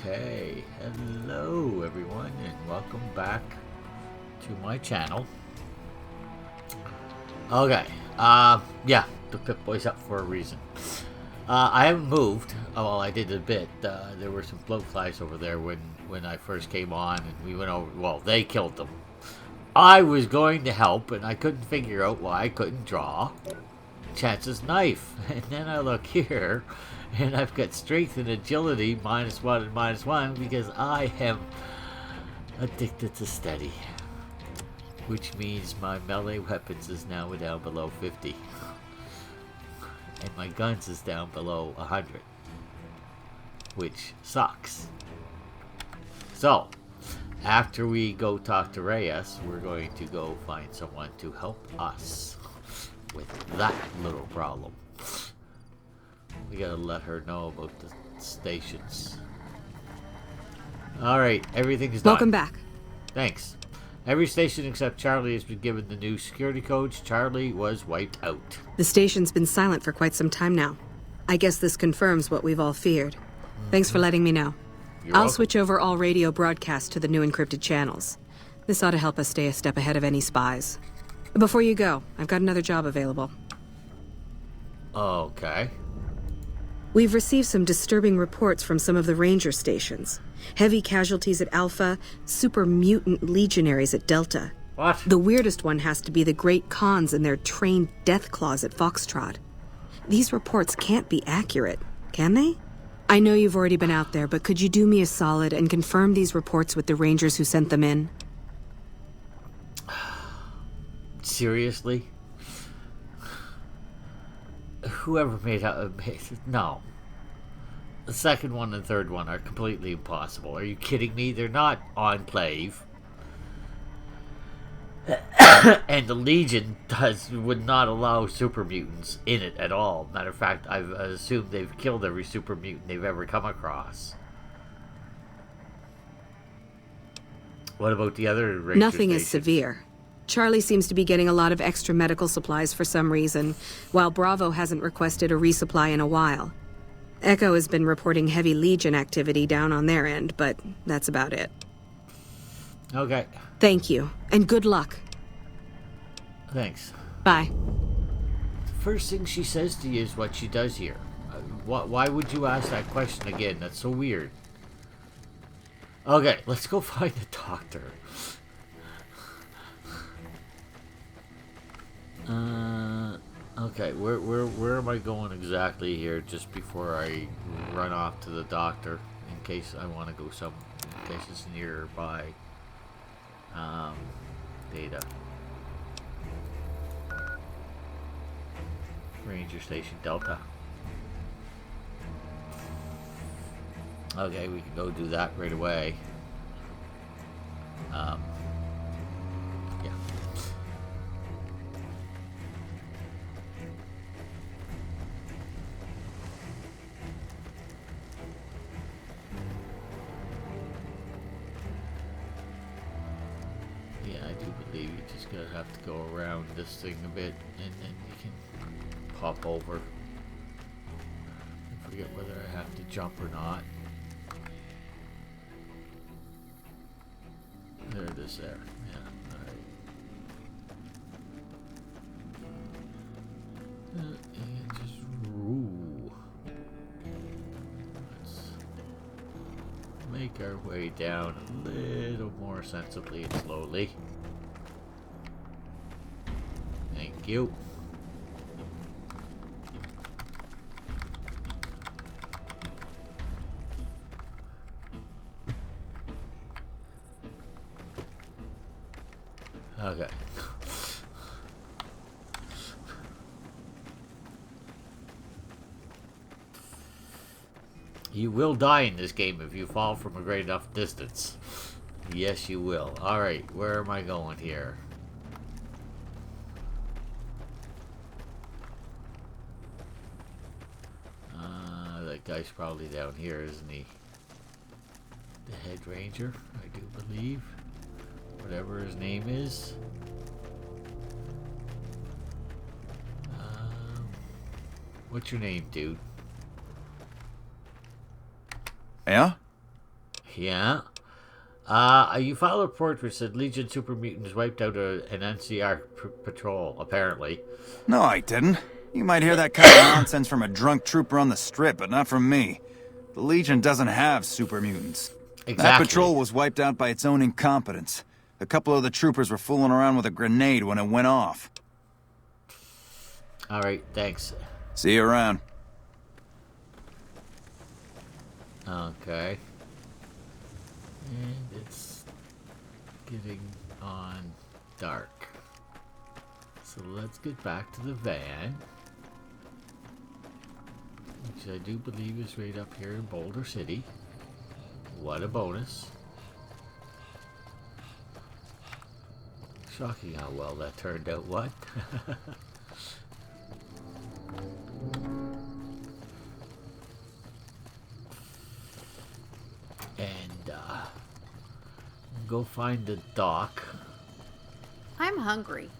Okay, hello everyone and welcome back to my channel. Okay, yeah, took the boys up for a reason. I haven't moved. Well, I did a bit. There were some float flies over there when I first came on, and we went over. Well, they killed them. I was going to help, and I couldn't figure out why I couldn't draw Chance's knife. And then I look here, and I've got strength and agility -1 and -1 because I am addicted to steady. Which means my melee weapons is now down below 50. And my guns is down below 100. Which sucks. So, after we go talk to Reyes, we're going to go find someone to help us with that little problem. We gotta let her know about the stations. Alright, everything's done. Welcome back. Thanks. Every station except Charlie has been given the new security codes. Charlie was wiped out. The station's been silent for quite some time now. I guess this confirms what we've all feared. Thanks for letting me know. You're I'll welcome. switch over all radio broadcasts to the new encrypted channels. This ought to help us stay a step ahead of any spies. Before you go, I've got another job available. Okay. We've received some disturbing reports from some of the ranger stations. Heavy casualties at Alpha, super mutant legionaries at Delta. What? The weirdest one has to be the Great Khans and their trained death claws at Foxtrot. These reports can't be accurate, can they? I know you've already been out there, but could you do me a solid and confirm these reports with the rangers who sent them in? Seriously? Whoever made out... No. The second one and third one are completely impossible. Are you kidding me? They're not enclave. And the Legion would not allow super mutants in it at all. Matter of fact, I've assumed they've killed every super mutant they've ever come across. What about the other ranger Nothing is stations? severe. Charlie seems to be getting a lot of extra medical supplies for some reason, while Bravo hasn't requested a resupply in a while. Echo has been reporting heavy Legion activity down on their end, but that's about it. Okay. Thank you, and good luck. Thanks. Bye. The first thing she says to you is what she does here. Why would you ask that question again? That's so weird. Okay, let's go find the doctor. Okay, where am I going exactly here? Just before I run off to the doctor, in case I want to go in case it's nearby. Data. Ranger Station Delta. Okay, we can go do that right away. Yeah. Yeah, I do believe you just gotta have to go around this thing a bit, and then you can pop over. I forget whether I have to jump or not. There it is there. Yeah, alright. And just... Ooh. Let's make our way down a little more sensibly and slowly. Thank you. Okay. You will die in this game if you fall from a great enough distance. Yes, you will. Alright, where am I going here? That guy's probably down here, isn't he? The head ranger, I do believe. Whatever his name is. What's your name, dude? Yeah? Yeah. You filed a report which said Legion super mutants wiped out an NCR patrol, apparently. No, I didn't. You might hear that kind of nonsense from a drunk trooper on the strip, but not from me. The Legion doesn't have super mutants. Exactly. That patrol was wiped out by its own incompetence. A couple of the troopers were fooling around with a grenade when it went off. Alright, thanks. See you around. Okay. And it's getting on dark. So let's get back to the van. Which I do believe is right up here in Boulder City. What a bonus. Shocking how well that turned out, what? And go find the dock. I'm hungry.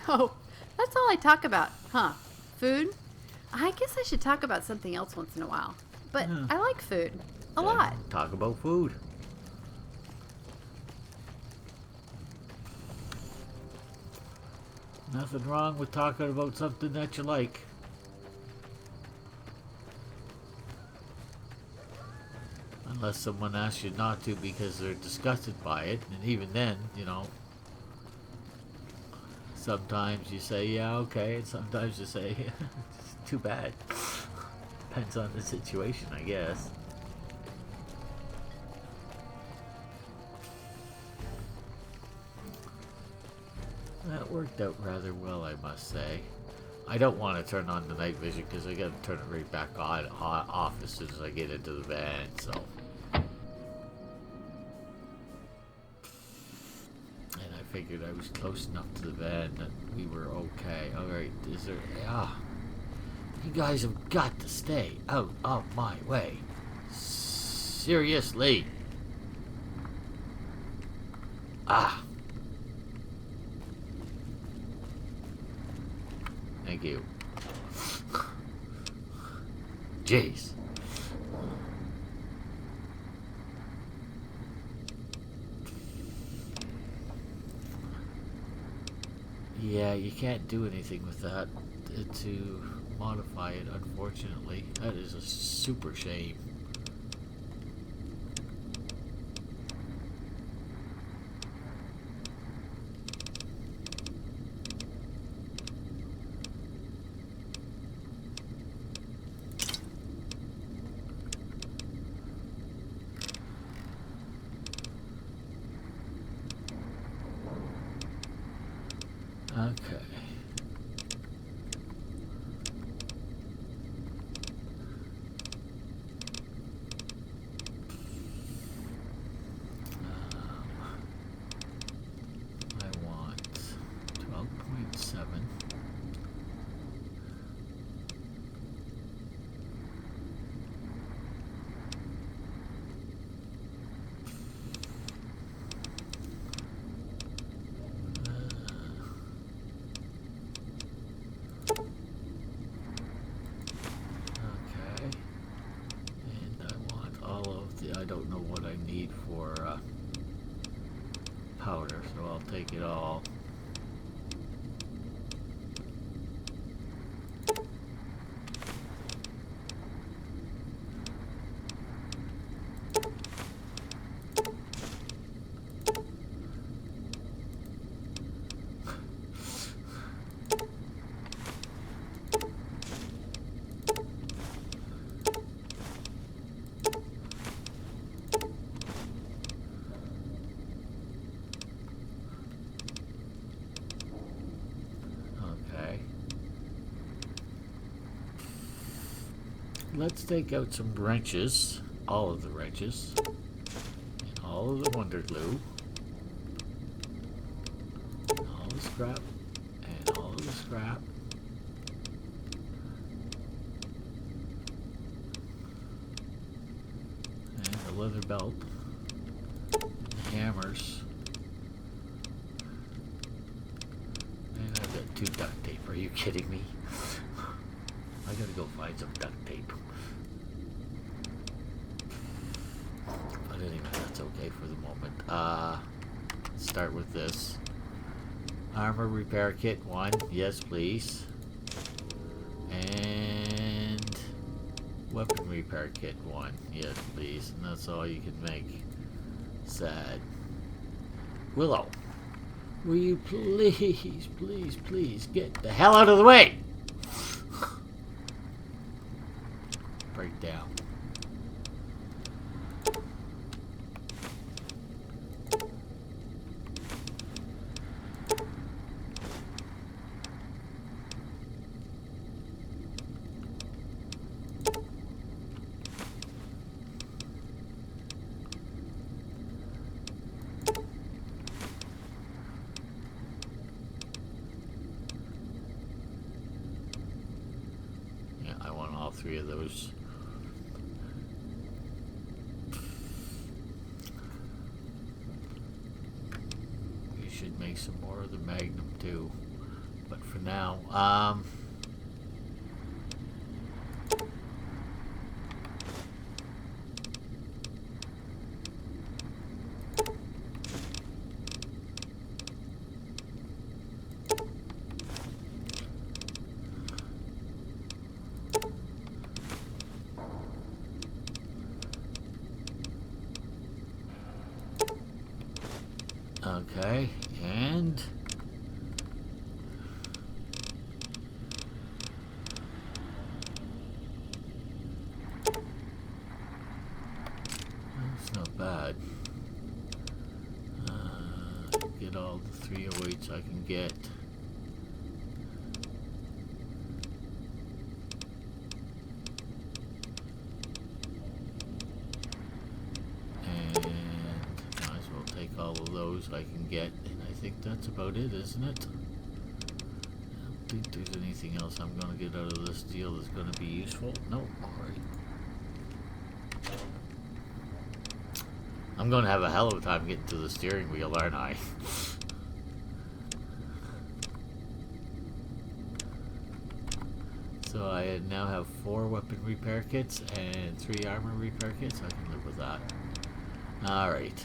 Oh, that's all I talk about, huh? Food? I guess I should talk about something else once in a while. But I like food. A lot. Talk about food. Nothing wrong with talking about something that you like. Unless someone asks you not to because they're disgusted by it. And even then, you know, sometimes you say, yeah, okay. And sometimes you say, it's too bad. Depends on the situation, I guess. That worked out rather well, I must say. I don't want to turn on the night vision because I got to turn it right back on off as soon as I get into the van, so. And I figured I was close enough to the van that we were okay. Alright, is there... You guys have got to stay out of my way. Seriously. Thank you. Jeez. Yeah, you can't do anything with that to modify it, unfortunately. That is a super shame. Okay. I want 12.7. I don't know what I need for powder, so I'll take it all. Let's take out some wrenches, all of the wrenches, and all of the Wonder Glue, and all the scrap, and all of the scrap. And the leather belt, and the hammers. And I've got 2 duct tape, are you kidding me? I gotta go find some duct tape. But anyway. okay for the moment. Start with this. Armor repair kit 1. Yes, please. And weapon repair kit 1. Yes, please. And that's all you can make. Sad. Willow, will you please get the hell out of the way? Break down. Yeah, I want all 3 of those. We should make some more of the Magnum too. But for now, okay, and that's not bad. Get all the 308s I can get. And might as well take all of those I can get. And I think that's about it, isn't it? I don't think there's anything else I'm going to get out of this deal that's going to be useful. No, alright. I'm going to have a hell of a time getting to the steering wheel, aren't I? So I now have 4 weapon repair kits and 3 armor repair kits. I can live with that. Alright.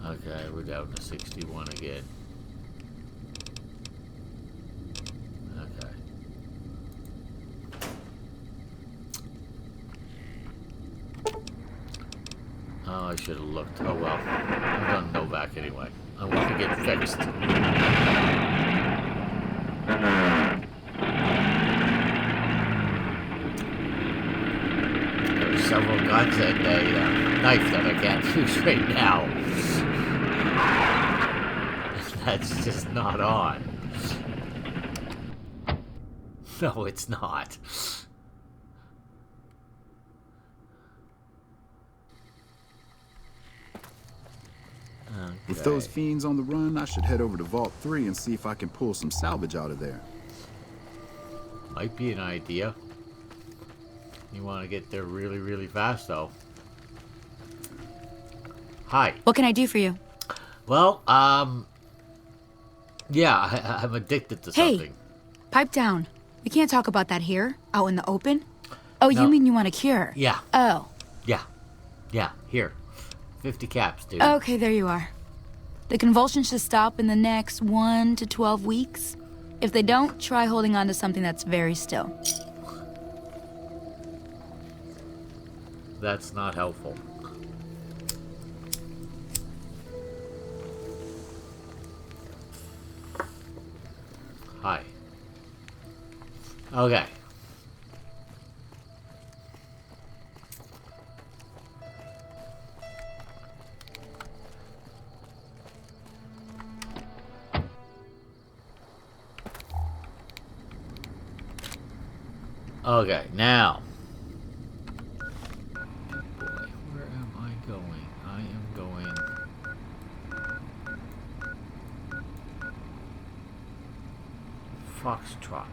Okay, we're down to 61 again. Okay. Oh, I should have looked. Oh well. I'm gonna go back anyway. I want to get fixed. There's several guns and a knife that I can't use right now. That's just not on. No, it's not. With those fiends on the run, I should head over to Vault 3 and see if I can pull some salvage out of there. Might be an idea. You want to get there really, really fast, though. Hi. What can I do for you? Well, yeah, I'm addicted to something. Hey, pipe down. We can't talk about that here, out in the open. Oh, No. you mean you want a cure? Yeah, Oh, yeah, here. 50 caps, dude. okay, there you are. The convulsions should stop in the next 1 to 12 weeks. If they don't, try holding on to something that's very still. That's not helpful. Hi. Okay. Okay, now. Boy, where am I going? I am going. Foxtrot.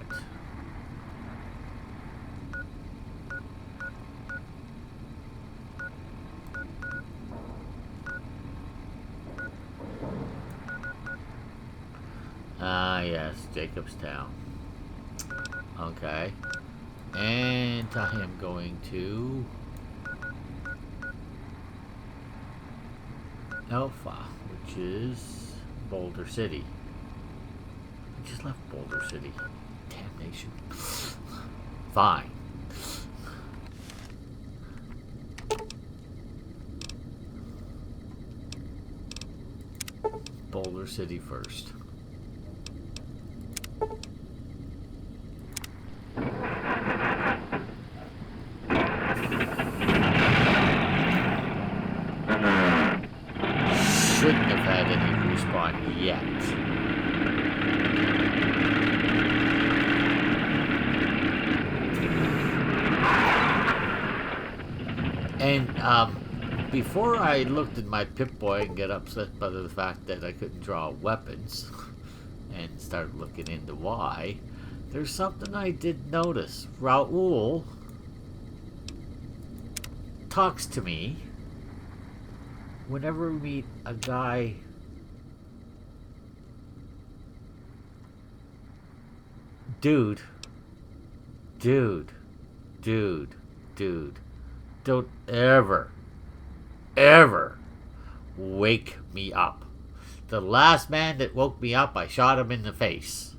Ah, yes, Jacobstown. Okay. And I am going to Alpha, which is Boulder City. I just left Boulder City. Damnation. Fine. Boulder City first. Shouldn't have had any respawn yet. And before I looked at my Pip-Boy and get upset by the fact that I couldn't draw weapons and started looking into why, there's something I did notice. Raoul talks to me whenever we meet a guy dude, don't ever wake me up. The last man that woke me up, I shot him in the face.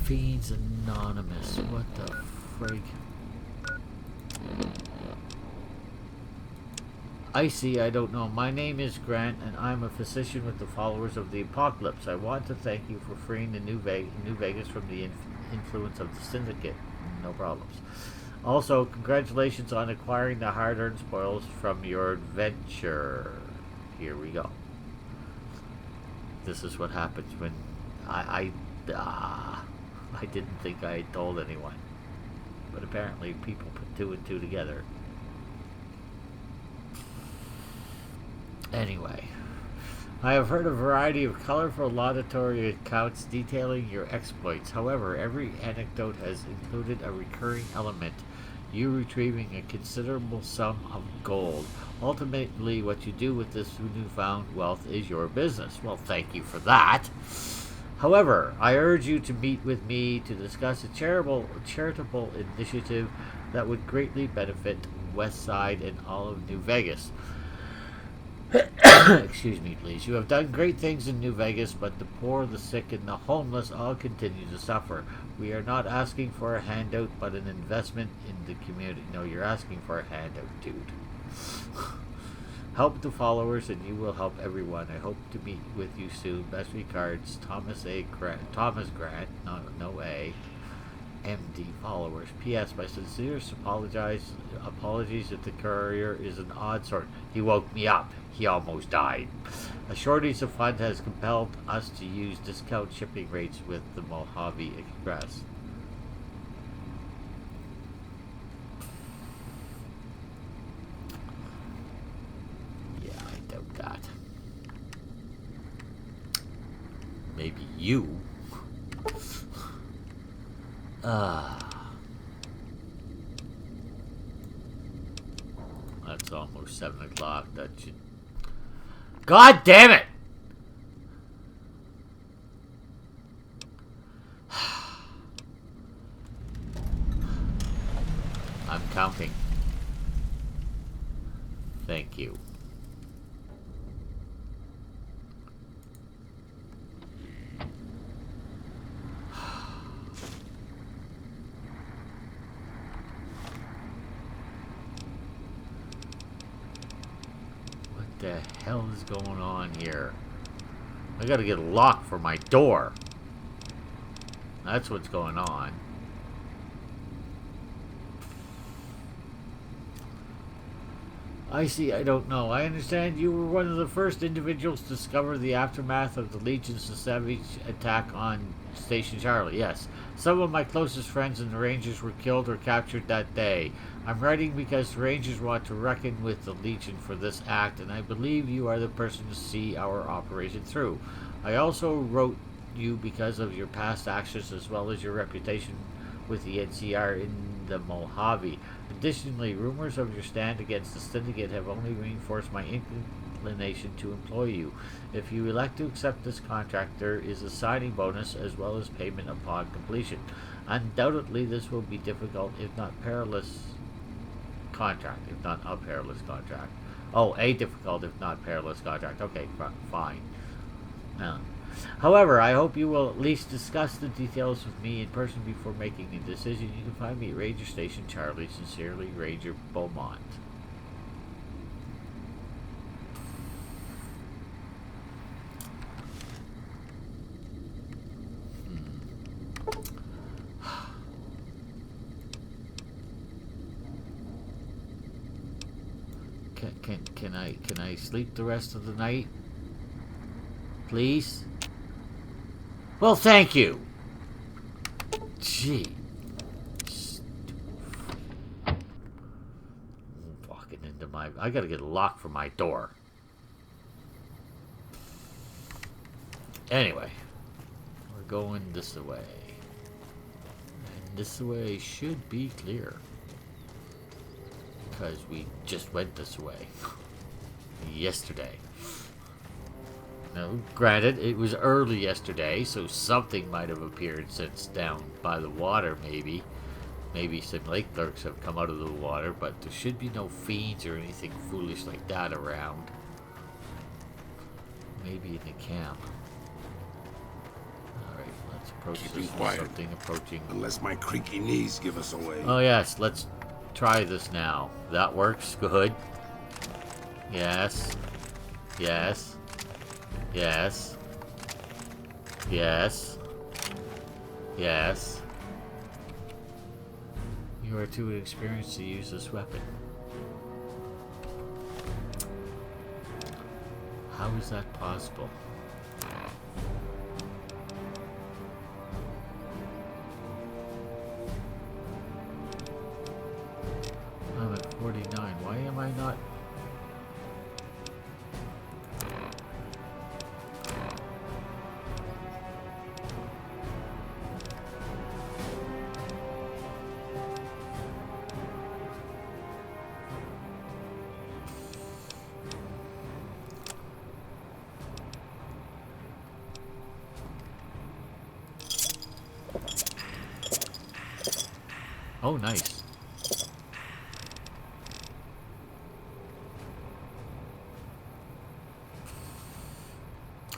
Fiends Anonymous, what the frig? Icy, I don't know. My name is Grant, and I'm a physician with the Followers of the Apocalypse. I want to thank you for freeing the New Vegas from the influence of the Syndicate. No problems. Also, congratulations on acquiring the hard-earned spoils from your adventure. Here we go. This is what happens when I didn't think I had told anyone. But apparently people put two and two together. Anyway, I have heard a variety of colorful laudatory accounts detailing your exploits. However, every anecdote has included a recurring element, you retrieving a considerable sum of gold. Ultimately, what you do with this newfound wealth is your business. Well, thank you for that. However, I urge you to meet with me to discuss a charitable initiative that would greatly benefit West Side and all of New Vegas. Excuse me, please. You have done great things in New Vegas, but the poor, the sick, and the homeless all continue to suffer. We are not asking for a handout, but an investment in the community. No, you're asking for a handout, dude. Help the followers, and you will help everyone. I hope to meet with you soon. Best regards, Thomas Grant. No A. MD followers. P.S. My sincerest apologies if the courier is an odd sort. He woke me up. He almost died. A shortage of funds has compelled us to use discount shipping rates with the Mojave Express. Yeah, I doubt that. Maybe you. That's almost 7 o'clock. That should... God damn it! I'm counting. Thank you. What the hell is going on here? I gotta get a lock for my door. That's what's going on. I see, I don't know. I understand you were one of the first individuals to discover the aftermath of the Legion's savage attack on Station Charlie. Yes. Some of my closest friends and the Rangers were killed or captured that day. I'm writing because the Rangers want to reckon with the Legion for this act, and I believe you are the person to see our operation through. I also wrote you because of your past actions as well as your reputation with the NCR in the Mojave. Additionally, rumors of your stand against the syndicate have only reinforced my inclination to employ you. If you elect to accept this contract, there is a signing bonus as well as payment upon completion. Undoubtedly, this will be difficult, if not perilous contract. If not a perilous contract. Oh, a difficult, if not perilous contract. Okay, fine. However, I hope you will at least discuss the details with me in person before making a decision. You can find me at Ranger Station Charlie. Sincerely, Ranger Beaumont. Can I sleep the rest of the night? Please? Well, thank you. Gee. Walking into my... I gotta get a lock for my door. Anyway. We're going this way. And this way should be clear. Because we just went this way. Yesterday. Now, granted, it was early yesterday, so something might have appeared since down by the water, maybe. Maybe some lake lurks have come out of the water, but there should be no fiends or anything foolish like that around. Maybe in the camp. Alright, let's approach Keeping this quiet. something approaching. Unless my creaky knees give us away. Oh yes, let's try this now. That works, good. Yes. Yes. Yes. Yes. Yes. You are too experienced to use this weapon. How is that possible? I'm at 49. Why am I not... Oh, nice.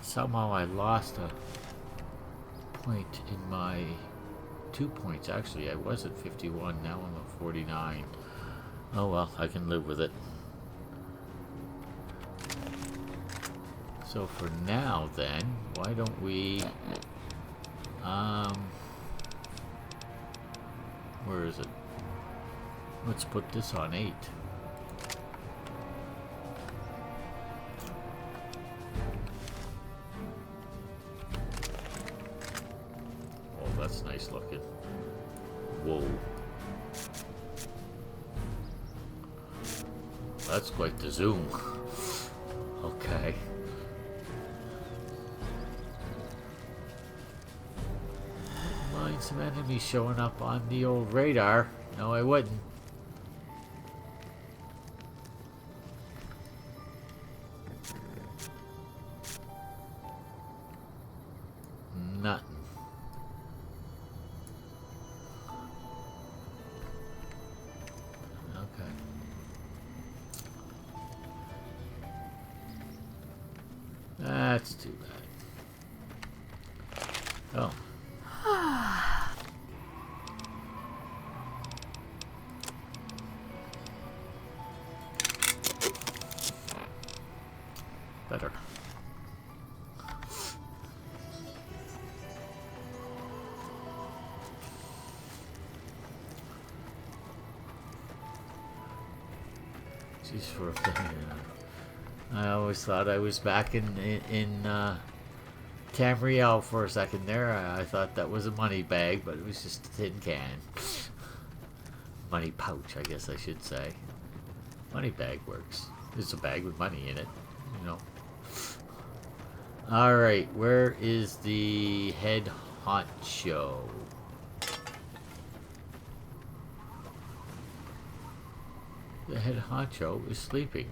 Somehow I lost a point in my 2 points. Actually, I was at 51. Now I'm at 49. Oh well, I can live with it. So for now, then, why don't we... Where is it? Let's put this on 8. Oh, that's nice looking. Whoa. That's quite the zoom. Okay. Mind some enemies showing up on the old radar. No, I wouldn't. Nothing. Okay. That's too bad. Oh. Better. She's for. I always thought I was back in Tamriel for a second there. I thought that was a money bag, but it was just a tin can. Money pouch, I guess I should say. Money bag works. It's a bag with money in it, you know. Alright, where is the head honcho? The head honcho is sleeping.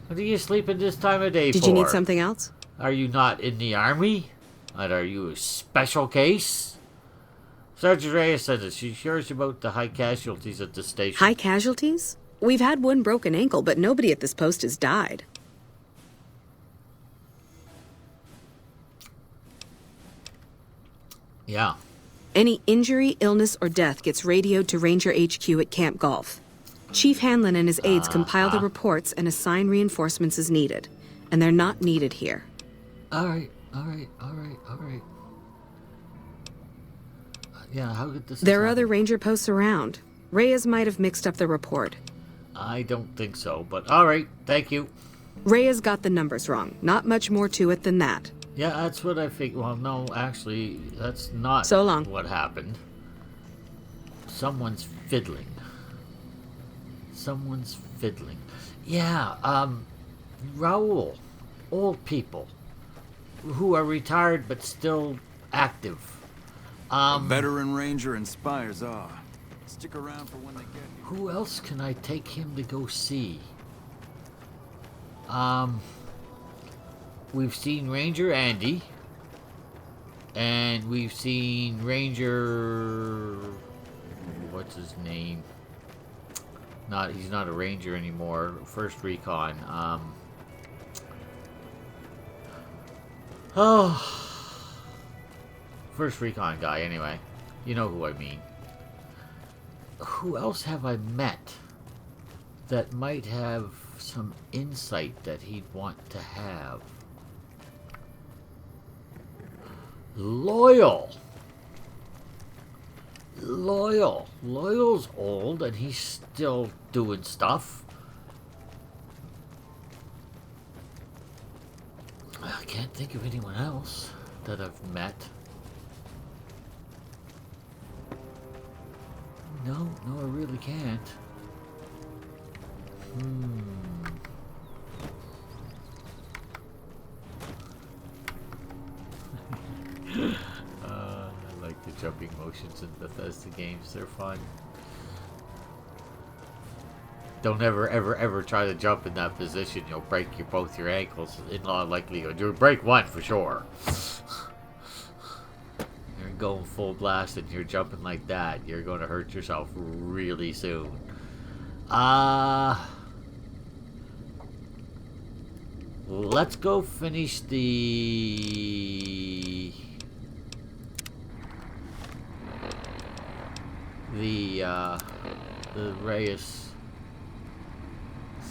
What are you sleeping this time of day for? Did you need something else? Are you not in the army? And are you a special case? Sergeant Reyes said that she's curious about the high casualties at the station. High casualties? We've had one broken ankle, but nobody at this post has died. Yeah. Any injury, illness, or death gets radioed to Ranger HQ at Camp Golf. Chief Hanlon and his aides compile the reports and assign reinforcements as needed. And they're not needed here. Alright. Yeah, how could this There are happen? other Ranger posts around. Reyes might have mixed up the report. I don't think so, but alright, thank you. Reyes got the numbers wrong. Not much more to it than that. Yeah, that's what I think. Well, no, actually, that's not So long. what happened. Someone's fiddling. Yeah, Raoul. Old people. Who are retired but still active. A veteran ranger inspires awe. Stick around for when they get here. Who else can I take him to go see? We've seen Ranger Andy. And we've seen Ranger... What's his name? He's not a ranger anymore. First Recon. First Recon guy, anyway. You know who I mean. Who else have I met that might have some insight that he'd want to have? Loyal. Loyal's old and he's still doing stuff. I can't think of anyone else that I've met. No, I really can't. I like the jumping motions in Bethesda games. They're fun. Don't ever try to jump in that position. You'll break both your ankles. In all likelihood, you'll break one for sure. You're going full blast and you're jumping like that. You're going to hurt yourself really soon. Let's go finish the Reyes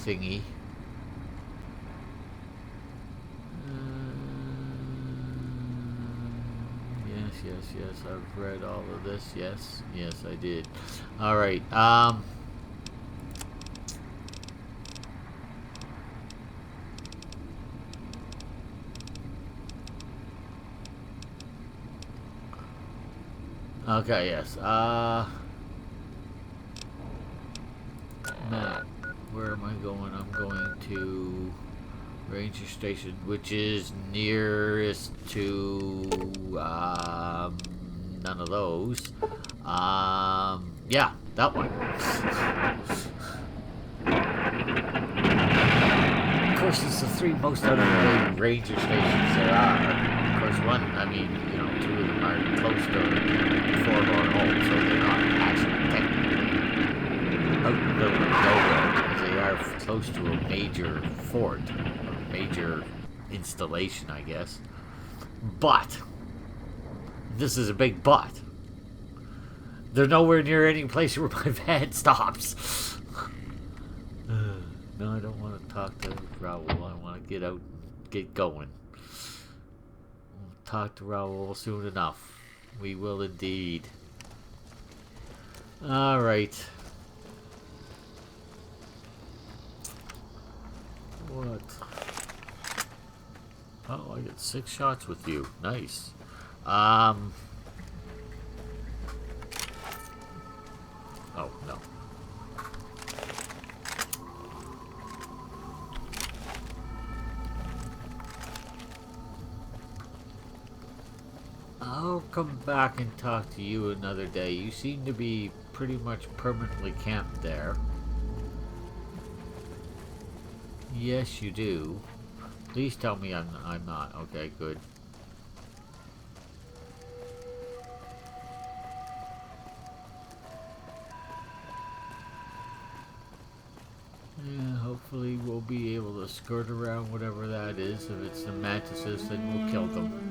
thingy. Yes, I've read all of this. Yes, I did. All right. Okay, yes. Map. Where am I going? I'm going to Ranger Station, which is nearest to none of those. Yeah, that one. Of course, it's the three most out of the way Ranger stations there are. Of course, one, I mean, you know, two of them are close to Forlorn Home, so they're not actually technically out in the middle of nowhere, because they are close to a major fort, or major installation, I guess. But this is a big but. They're nowhere near any place where my van stops. No, I don't want to talk to Raoul. I want to get out and get going. We'll talk to Raoul soon enough. We will indeed. Alright. What? Oh, I get 6 shots with you. Nice. Oh, no. I'll come back and talk to you another day. You seem to be pretty much permanently camped there. Yes, you do. Please tell me I'm not. Okay, good. Yeah, hopefully we'll be able to skirt around whatever that is. If it's the mantises, then we'll kill them.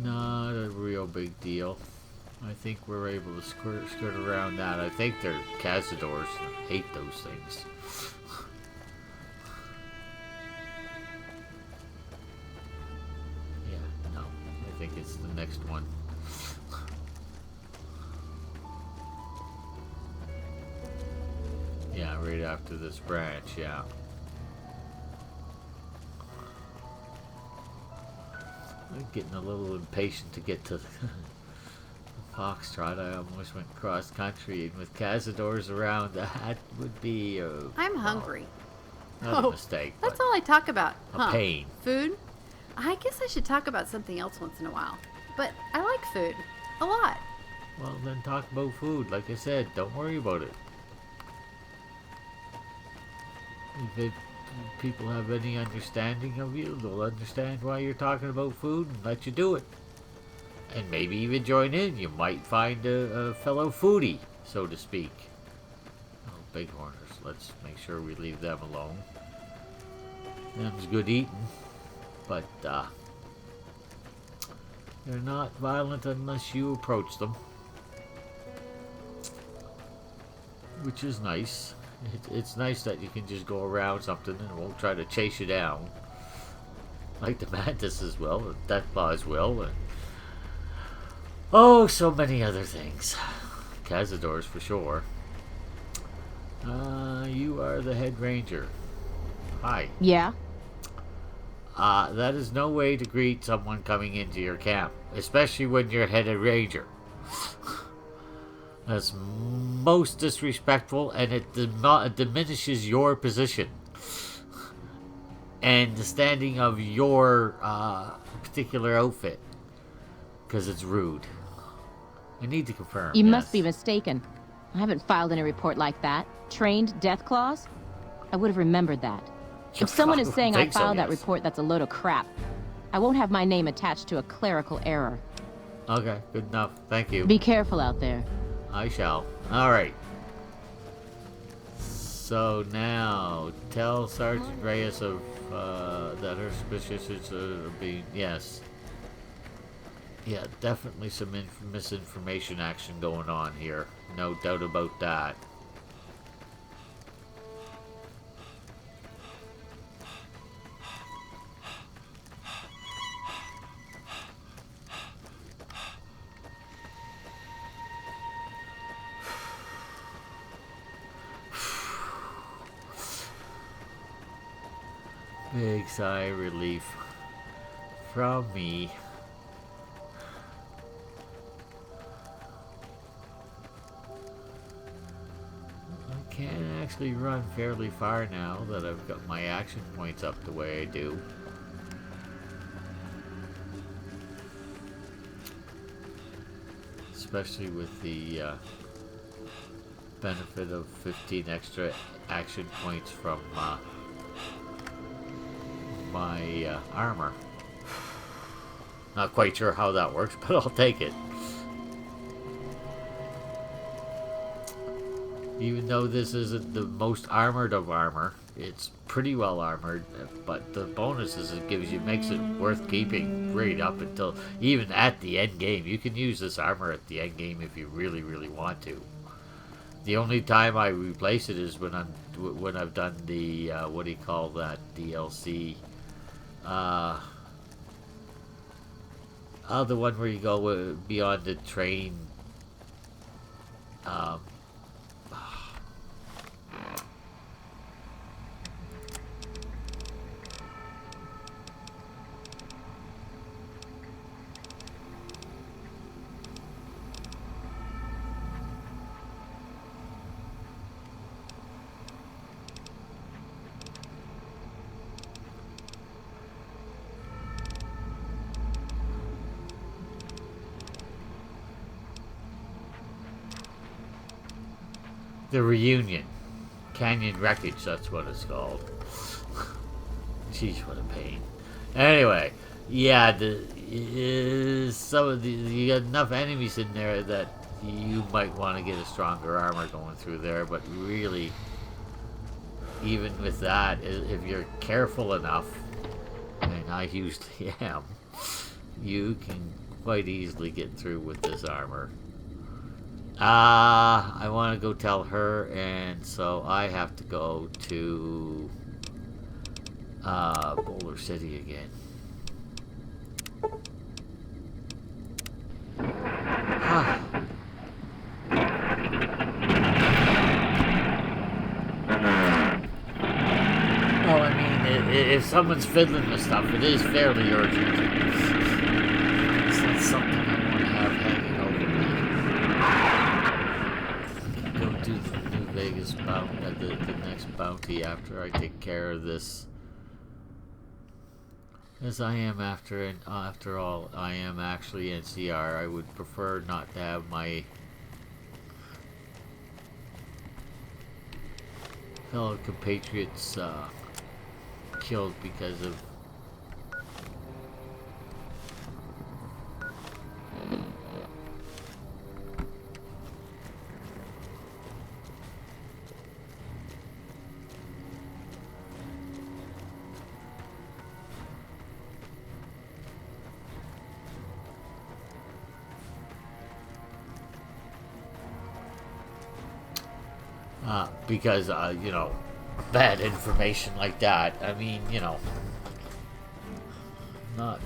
Not a real big deal. I think we're able to skirt around that. I think they're cazadors. I hate those things. Yeah, no. I think it's the next one. Yeah, right after this branch, yeah. I'm getting a little impatient to get to Foxtrot. I almost went cross country, and with cazadors around, that would be a... I'm hungry. Not a mistake, That's but all I talk about. a pain. Food? I guess I should talk about something else once in a while. But I like food. A lot. Well, then talk about food. Like I said, don't worry about it. If people have any understanding of you, they'll understand why you're talking about food and let you do it. And maybe even join in. You might find a fellow foodie, so to speak. Oh, bighorners. Let's make sure we leave them alone. Them's good eating, but they're not violent unless you approach them, which is nice. It's nice that you can just go around something and it won't try to chase you down, like the mantises will, and deathclaws will, and oh, so many other things. Cazadors for sure. You are the head ranger. Hi. Yeah? That is no way to greet someone coming into your camp, especially when you're head ranger. That's most disrespectful, and it diminishes your position and the standing of your particular outfit, because it's rude. I need to confirm. You must be mistaken. I haven't filed any report like that. Trained Deathclaws? I would have remembered that. If someone is saying I filed that report, that's a load of crap. I won't have my name attached to a clerical error. Okay, good enough. Thank you. Be careful out there. I shall. Alright. So now, tell Sergeant Reyes of that her suspicions are being... Yes. Yeah, definitely some misinformation action going on here. No doubt about that. Big sigh of relief from me. I can actually run fairly far now that I've got my action points up the way I do. Especially with the benefit of 15 extra action points from my armor. Not quite sure how that works, but I'll take it. Even though this isn't the most armored of armor, it's pretty well armored, but the bonuses it gives you makes it worth keeping right up until even at the end game. You can use this armor at the end game if you really, really want to. The only time I replace it is when I've done the what do you call that DLC? The one where you go beyond the train. The Reunion. Canyon Wreckage, that's what it's called. Jeez, what a pain. Anyway, yeah, some of you got enough enemies in there that you might want to get a stronger armor going through there, but really, even with that, if you're careful enough, and I usually am, you can quite easily get through with this armor. I want to go tell her, and so I have to go to Boulder City again. Huh. Well, I mean, if someone's fiddling with stuff, it is fairly urgent. It's not something I want to have hanging over me. Go do the New Vegas bounty, the next bounty after I take care of this. As I am after all, I am actually NCR. I would prefer not to have my fellow compatriots killed because of you know, bad information like that. I mean, you know, I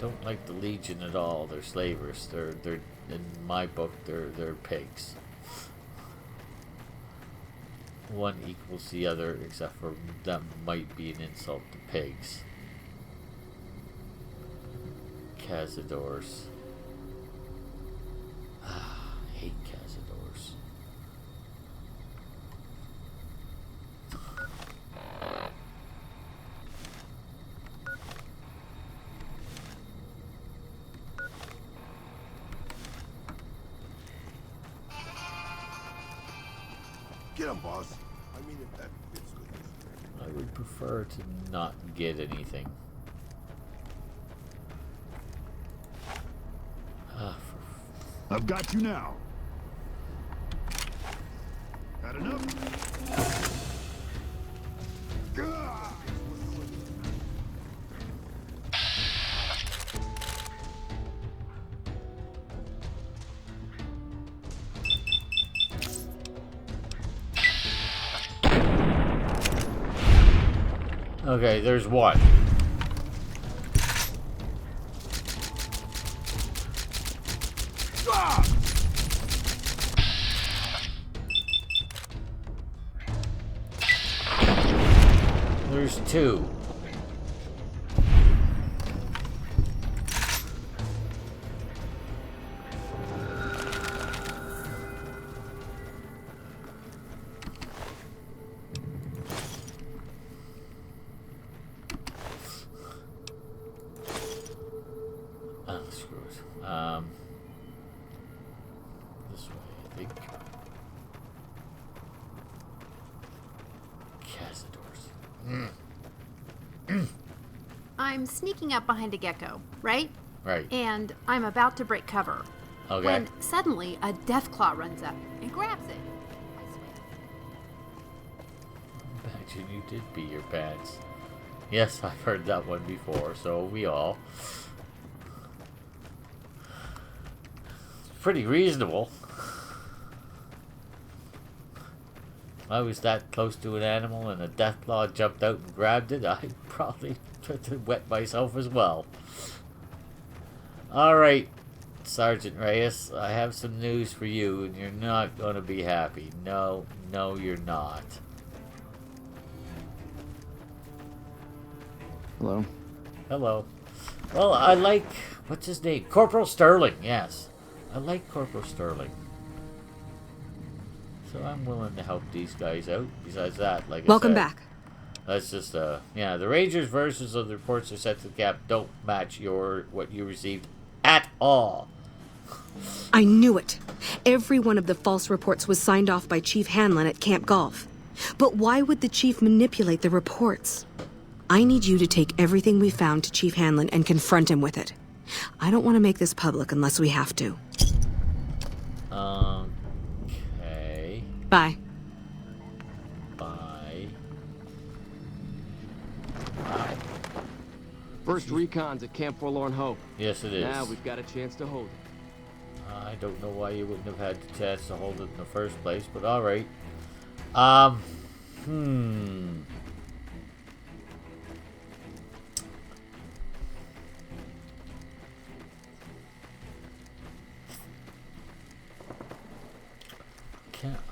don't like the Legion at all. They're slavers. They're in my book, they're pigs. One equals the other, except for that might be an insult to pigs. Cazadors. I hate Cazadors. Get him, boss. I mean, if that fits with this. I would prefer to not get anything. I've got you now. Had enough? Gah! Okay, there's one. There's two. Oh, screw it. This way, I think. Cazadors. I'm sneaking up behind a gecko, right? Right. And I'm about to break cover. Okay. When suddenly a Deathclaw runs up and grabs it. I swear. Imagine you did pee your pants. Yes, I've heard that one before, so we all. Pretty reasonable. If I was that close to an animal and a Deathclaw jumped out and grabbed it, I'd probably try to wet myself as well. Alright, Sergeant Reyes, I have some news for you, and you're not going to be happy. No, you're not. Hello? Hello. Well, I like... What's his name? Corporal Sterling, yes. I like Corporal Sterling. So I'm willing to help these guys out. Besides that, like I said... Welcome back. That's just, yeah, the Rangers' versions of the reports are sent to the cap don't match what you received at all. I knew it. Every one of the false reports was signed off by Chief Hanlon at Camp Golf. But why would the chief manipulate the reports? I need you to take everything we found to Chief Hanlon and confront him with it. I don't want to make this public unless we have to. Okay. Bye. Bye. First recon's at Camp Forlorn Hope. Yes, it is. Now we've got a chance to hold it. I don't know why you wouldn't have had the chance to hold it in the first place, but alright.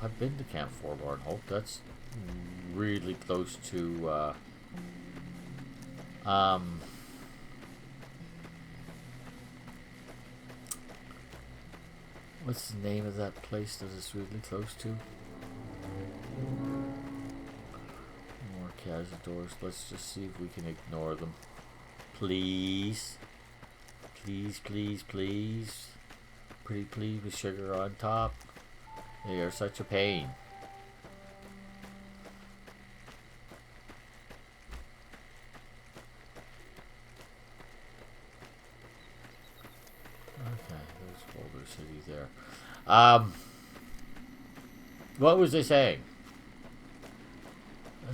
I've been to Camp Forlorn Hope. That's really close to, what's the name of that place that it's really close to? More cazadors. Let's just see if we can ignore them. Please. Please, please, please. Pretty please with sugar on top. They are such a pain. Okay, there's Boulder City there. What was they saying?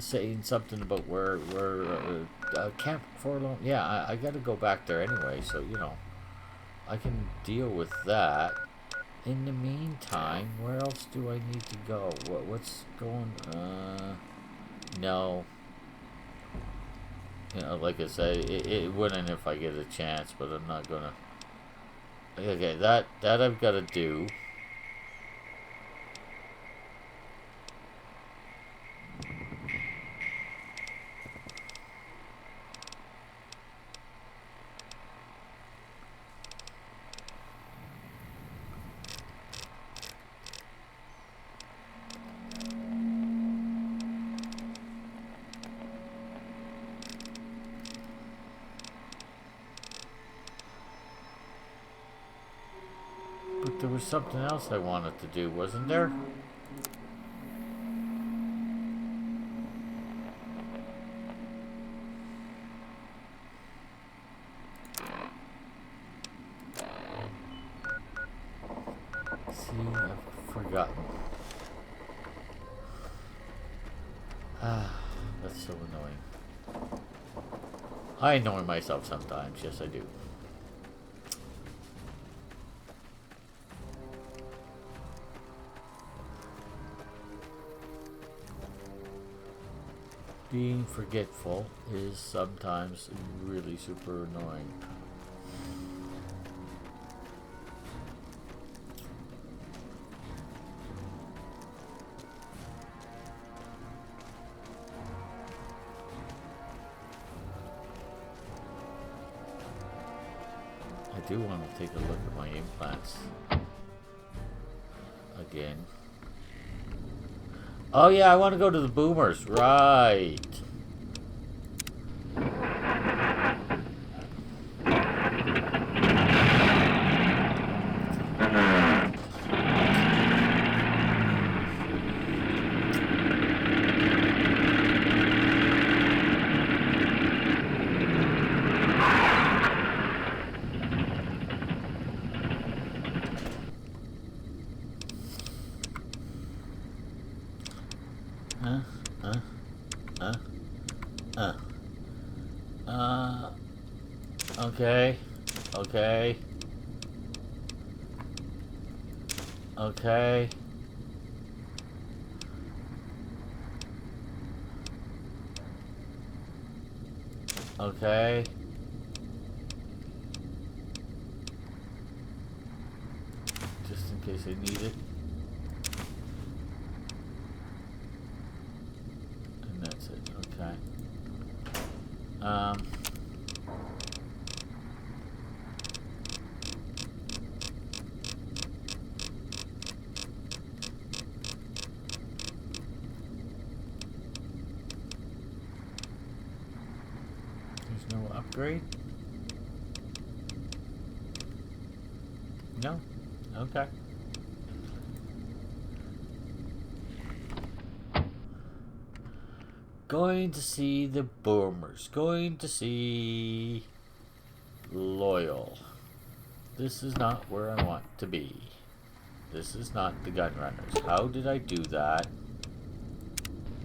Saying something about where Camp Forlorn. Yeah, I got to go back there anyway, so you know, I can deal with that. In the meantime, where else do I need to go? What's going? No. You know, like I said, it wouldn't if I get a chance, but I'm not gonna. Okay, that I've got to do. There was something else I wanted to do, wasn't there? See, I've forgotten. That's so annoying. I annoy myself sometimes, yes I do. Being forgetful is sometimes really super annoying. I do want to take a look at my implants again. Oh yeah, I want to go to the Boomers, right. Okay. Okay. Okay. Okay. Just in case I need it. And that's it. Okay. There's no upgrade. No? Okay. Going to see the Boomers. Going to see Loyal. This is not where I want to be. This is not the gun runners. How did I do that?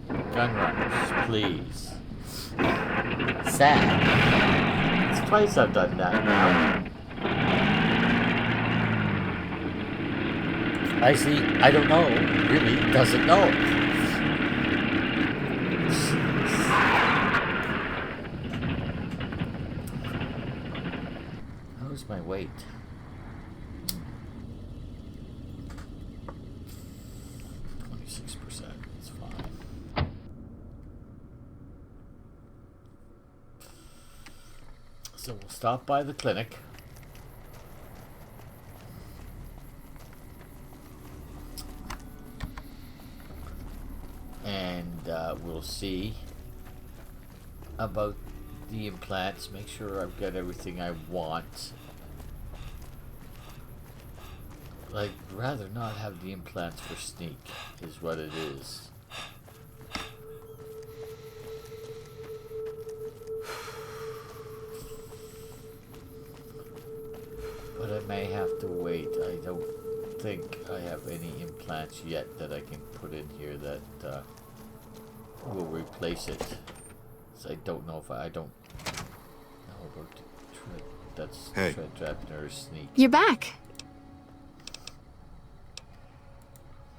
Gun runners, please. Sad. It's twice I've done that now. I see, I don't know, really doesn't know. How's my weight? 26%, it's fine. So we'll stop by the clinic. We'll see about the implants, make sure I've got everything I want. I'd rather not have the implants for sneak, is what it is. But I may have to wait. I don't think I have any implants yet that I can put in here that will replace it. So I don't know if I don't know about that's hey. Tread Drapner Sneak. You're back.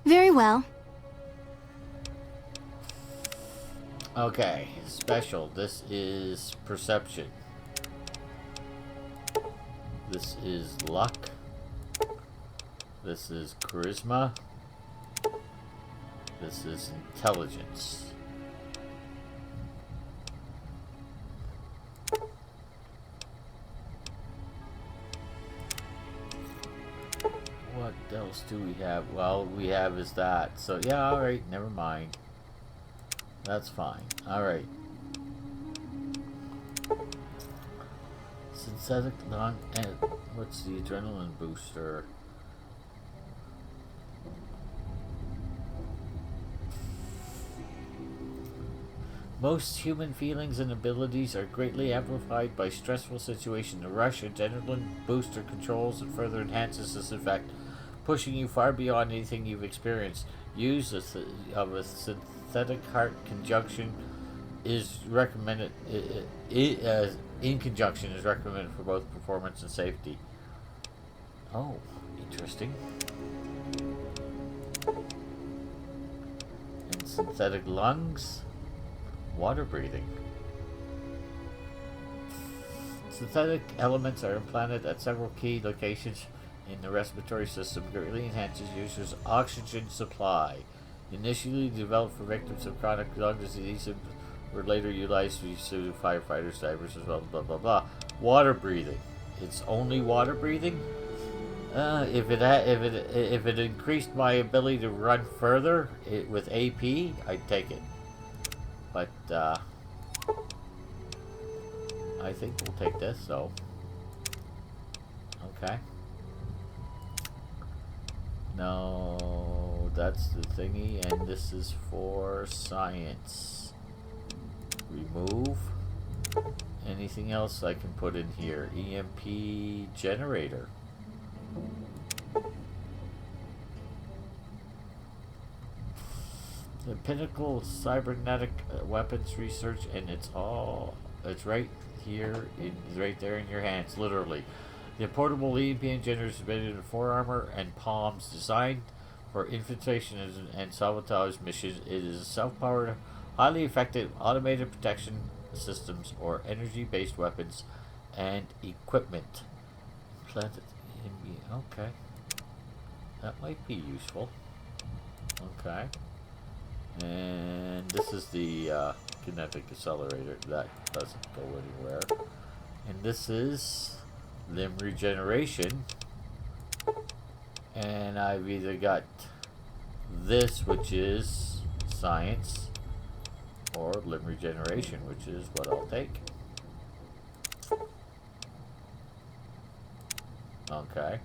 Very well. Okay, special. This is perception. This is luck. This is charisma. This is intelligence. What else do we have? Well, we have is that. So, yeah, alright, never mind. That's fine. Alright. Synthetic non... what's the adrenaline booster? Most human feelings and abilities are greatly amplified by stressful situations. The rush adrenaline booster controls and further enhances this effect, pushing you far beyond anything you've experienced. Use of a synthetic heart conjunction is recommended. In conjunction is recommended for both performance and safety. Oh, interesting. And synthetic lungs. Water breathing. Synthetic elements are implanted at several key locations in the respiratory system, greatly enhances users' oxygen supply. Initially developed for victims of chronic lung disease, were later utilized to suit firefighters, divers, as well. Blah blah blah. Water breathing. It's only water breathing. If it increased my ability to run further with AP, I'd take it. But, I think we'll take this, so. Okay. No, that's the thingy, and this is for science. Remove. Anything else I can put in here? EMP generator. The Pinnacle Cybernetic Weapons Research, and it's right here, right there in your hands, literally. The portable EMP generator is embedded in forearmor and palms, designed for infiltration and sabotage missions. It is a self-powered, highly effective automated protection systems or energy-based weapons and equipment. Implanted in okay. That might be useful. Okay. And this is the kinetic accelerator. That doesn't go anywhere. And this is limb regeneration. And I've either got this, which is science, or limb regeneration, which is what I'll take. Okay.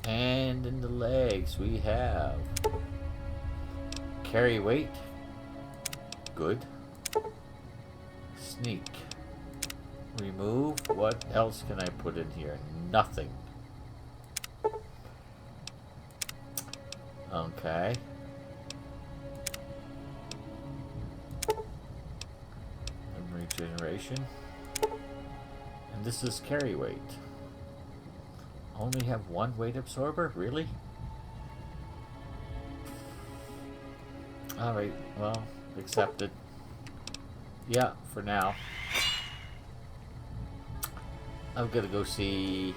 And in the legs we have carry weight. Good. Sneak. Remove. What else can I put in here? Nothing. Okay. And regeneration. And this is carry weight. Only have one weight absorber? Really? Alright, well, accept it. Yeah, for now. I'm gonna go see...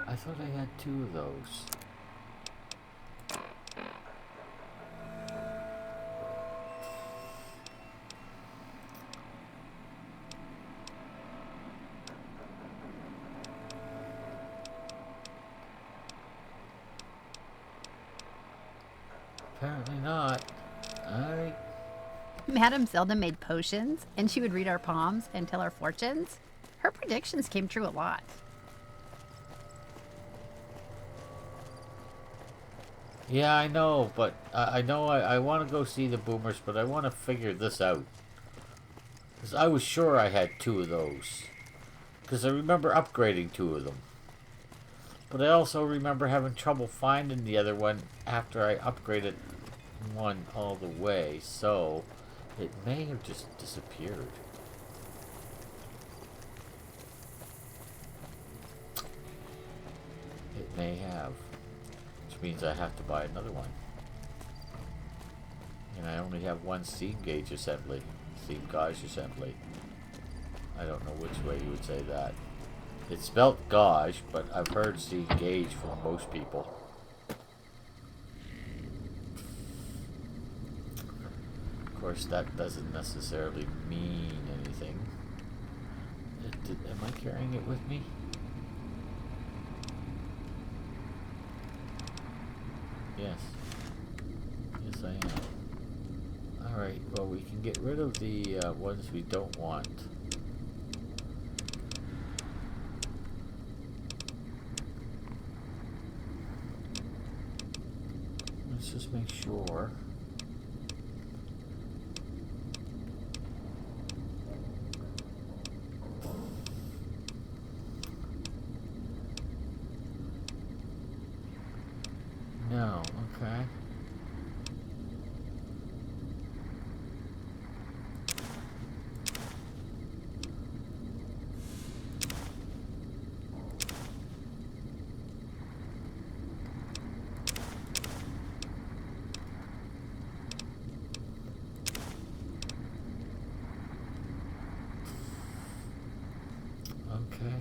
I thought I had 2 of those. Apparently not. Alright. Madame Zelda made potions, and she would read our palms and tell our fortunes. Her predictions came true a lot. Yeah, I know, but I know I want to go see the boomers, but I want to figure this out. Because I was sure I had 2 of those. Because I remember upgrading 2 of them. But I also remember having trouble finding the other one after I upgraded one all the way. So, it may have just disappeared. It may have. Which means I have to buy another one. And I only have one steam gauge assembly. Steam gauge assembly. I don't know which way you would say that. It's spelled gauge, but I've heard steam gauge from most people. Of course, that doesn't necessarily mean anything. Am I carrying it with me? Yes. Yes, I am. Alright, well, we can get rid of the ones we don't want. Let's just make sure. No, okay. Okay.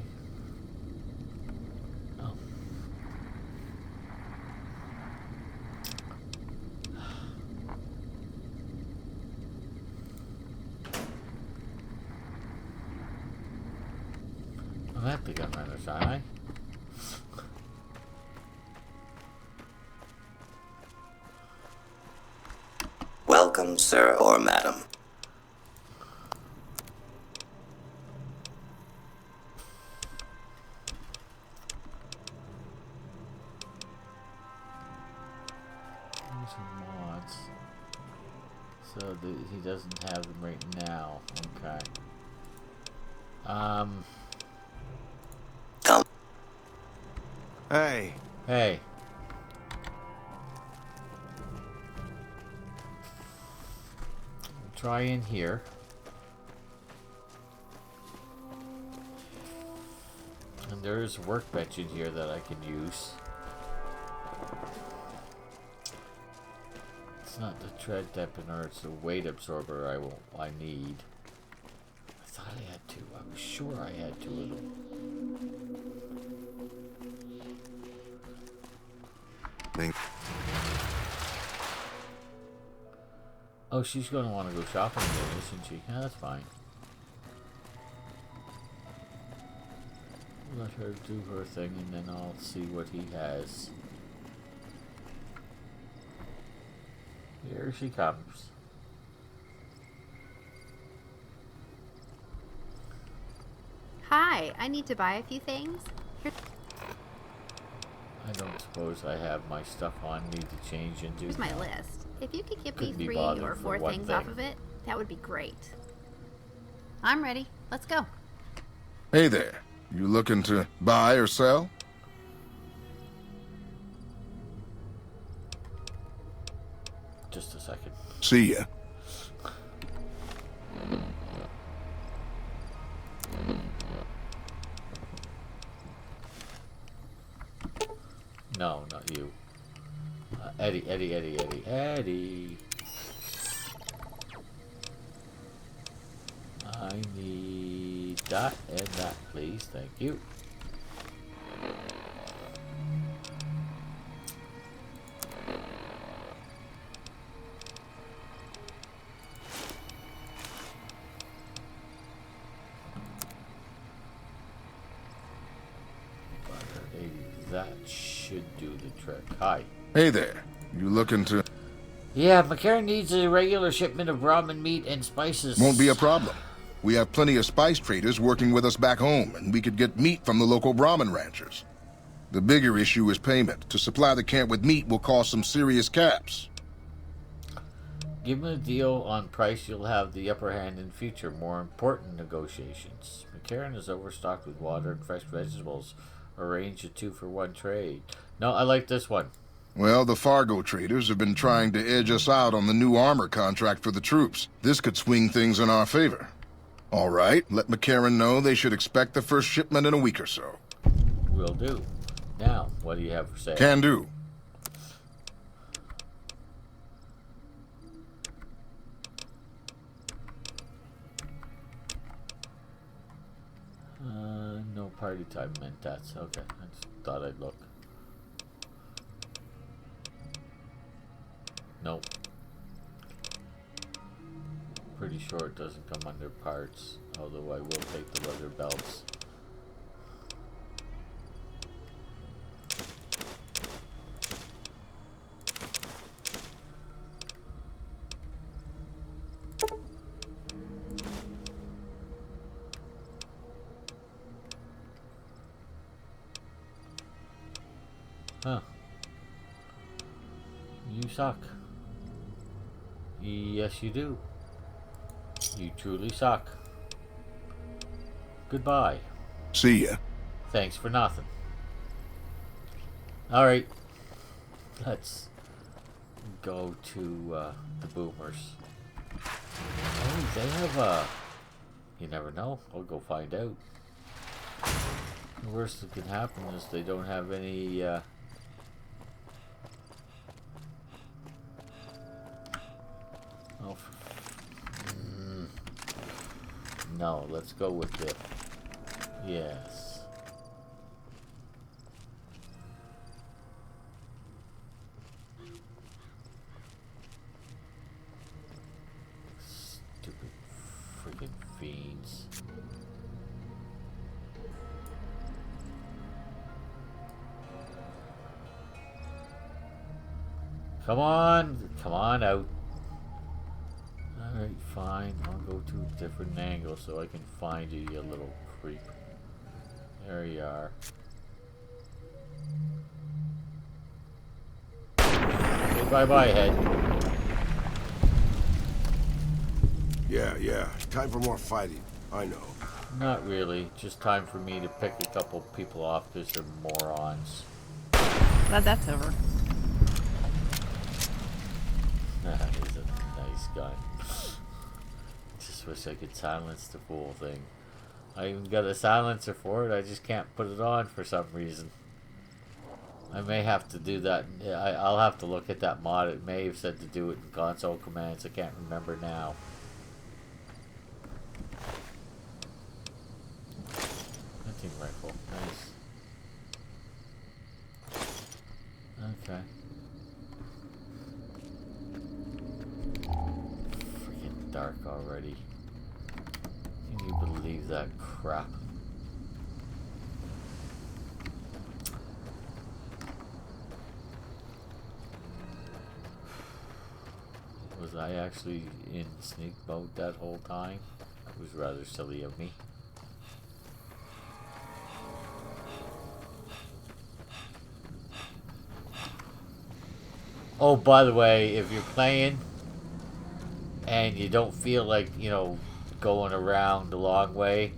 Oh. I'm at the gun runners, aren't I? Welcome, sir or madam. These are mods. So he doesn't have them right now. Okay. Hey. Hey. Try in here. And there's a workbench in here that I can use. It's not the tread dampener, it's the weight absorber I need. I thought I had 2. I was sure I had 2 of them. Oh, she's going to want to go shopping again, isn't she? Yeah, that's fine. Let her do her thing and then I'll see what he has. Here she comes. Hi, I need to buy a few things. I don't suppose I have my stuff on me to change into. Here's my list. If you could give me Couldn't be 3 bothered or for 4 one things thing. off of it, that would be great. I'm ready. Let's go. Hey there. You looking to buy or sell? Just a second. See ya. No, not you. Eddie. I need that and that, please. Thank you. That should do the trick. Hi. Hey there. You looking to... Yeah, McCarran needs a regular shipment of ramen meat and spices. Won't be a problem. We have plenty of spice traders working with us back home, and we could get meat from the local Brahmin ranchers. The bigger issue is payment. To supply the camp with meat will cost some serious caps. Given a deal on price, you'll have the upper hand in future, more important negotiations. McCarran is overstocked with water and fresh vegetables. Arrange a 2-for-1 trade. No, I like this one. Well, the Fargo traders have been trying to edge us out on the new armor contract for the troops. This could swing things in our favor. All right, let McCarran know they should expect the first shipment in a week or so. Will do. Now, what do you have for sale? Can do. No party time meant that's okay. I just thought I'd look. Nope. Pretty sure it doesn't come under parts, although I will take the leather belts. Huh. You suck. Yes, you do. You truly suck. Goodbye. See ya. Thanks for nothing. Alright. Let's go to the boomers. Oh, they have a... You never know. I'll go find out. The worst that can happen is they don't have any... No, let's go with the... Yes. Stupid freaking fiends. Come on out. Alright, fine. I'll go to a different angle so I can find you, you little creep. There you are. Okay, bye-bye, head. Yeah. Time for more fighting. I know. Not really. Just time for me to pick a couple people off because they're morons. Glad that's over. That is a nice gun. Just wish I could silence the fool thing. I even got a silencer for it, I just can't put it on for some reason. I may have to do that. I'll have to look at that mod. It may have said to do it in console commands. I can't remember now. Hunting rifle. Nice. Okay. Freaking dark already. Can you believe that crap? Was I actually in sneak mode that whole time? It was rather silly of me. Oh, by the way, if you're playing and you don't feel like, going around the long way,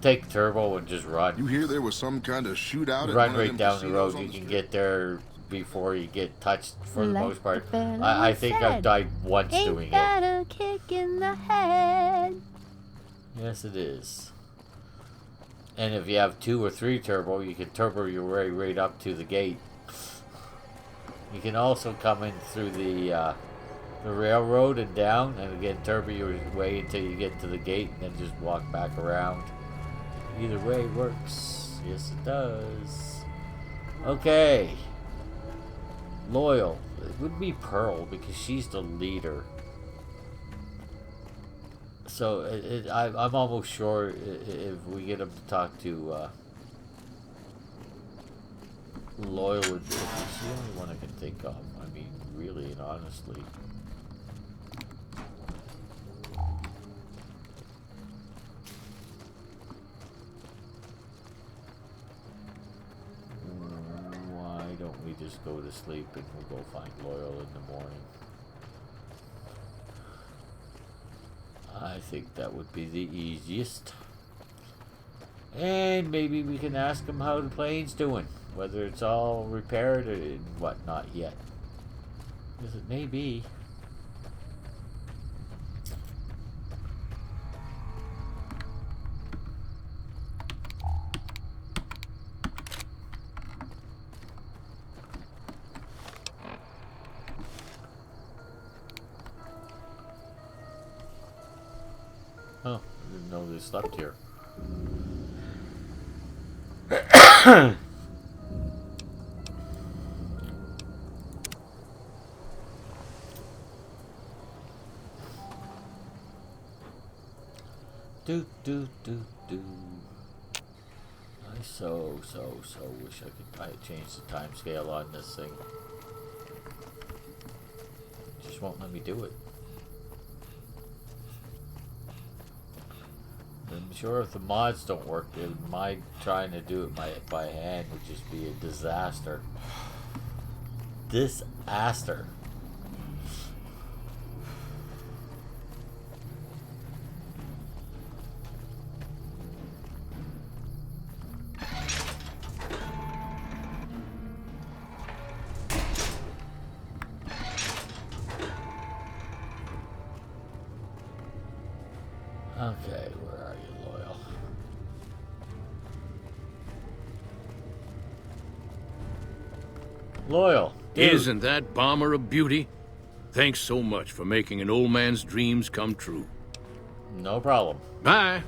take turbo and just run. You hear there was some kind of shootout? Run right down the road. You can get there before you get touched for the most part. I think I've died once doing it. Ain't that a kick in the head? Yes, it is. And if you have 2 or 3 turbo, you can turbo your way right up to the gate. You can also come in through the railroad and down, and again turbo your way until you get to the gate, and then just walk back around. Either way works. Yes, it does. Okay. Loyal. It would be Pearl because she's the leader. So I'm almost sure if we get him to talk to Loyal, it's the only one I can think of. I mean, really and honestly. Why don't we just go to sleep and we'll go find Loyal in the morning? I think that would be the easiest. And maybe we can ask him how the plane's doing. Whether it's all repaired or whatnot yet. Because it may be. Oh, I didn't know they slept here. Do. I so wish I could change the time scale on this thing. It just won't let me do it. I'm sure if the mods don't work, my trying to do it by hand would just be a disaster. Disaster. Okay, where are you, Loyal? Loyal, dude. Isn't that bomber a beauty? Thanks so much for making an old man's dreams come true. No problem. Bye.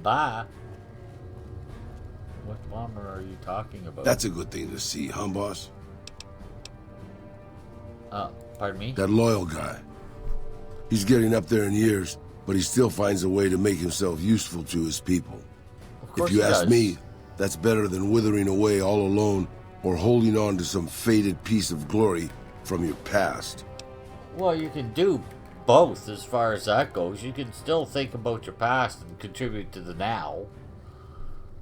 Bye. What bomber are you talking about? That's a good thing to see, huh, boss? Pardon me? That Loyal guy. He's getting up there in years, but he still finds a way to make himself useful to his people. If you ask me, that's better than withering away all alone or holding on to some faded piece of glory from your past. Well, you can do both as far as that goes. You can still think about your past and contribute to the now.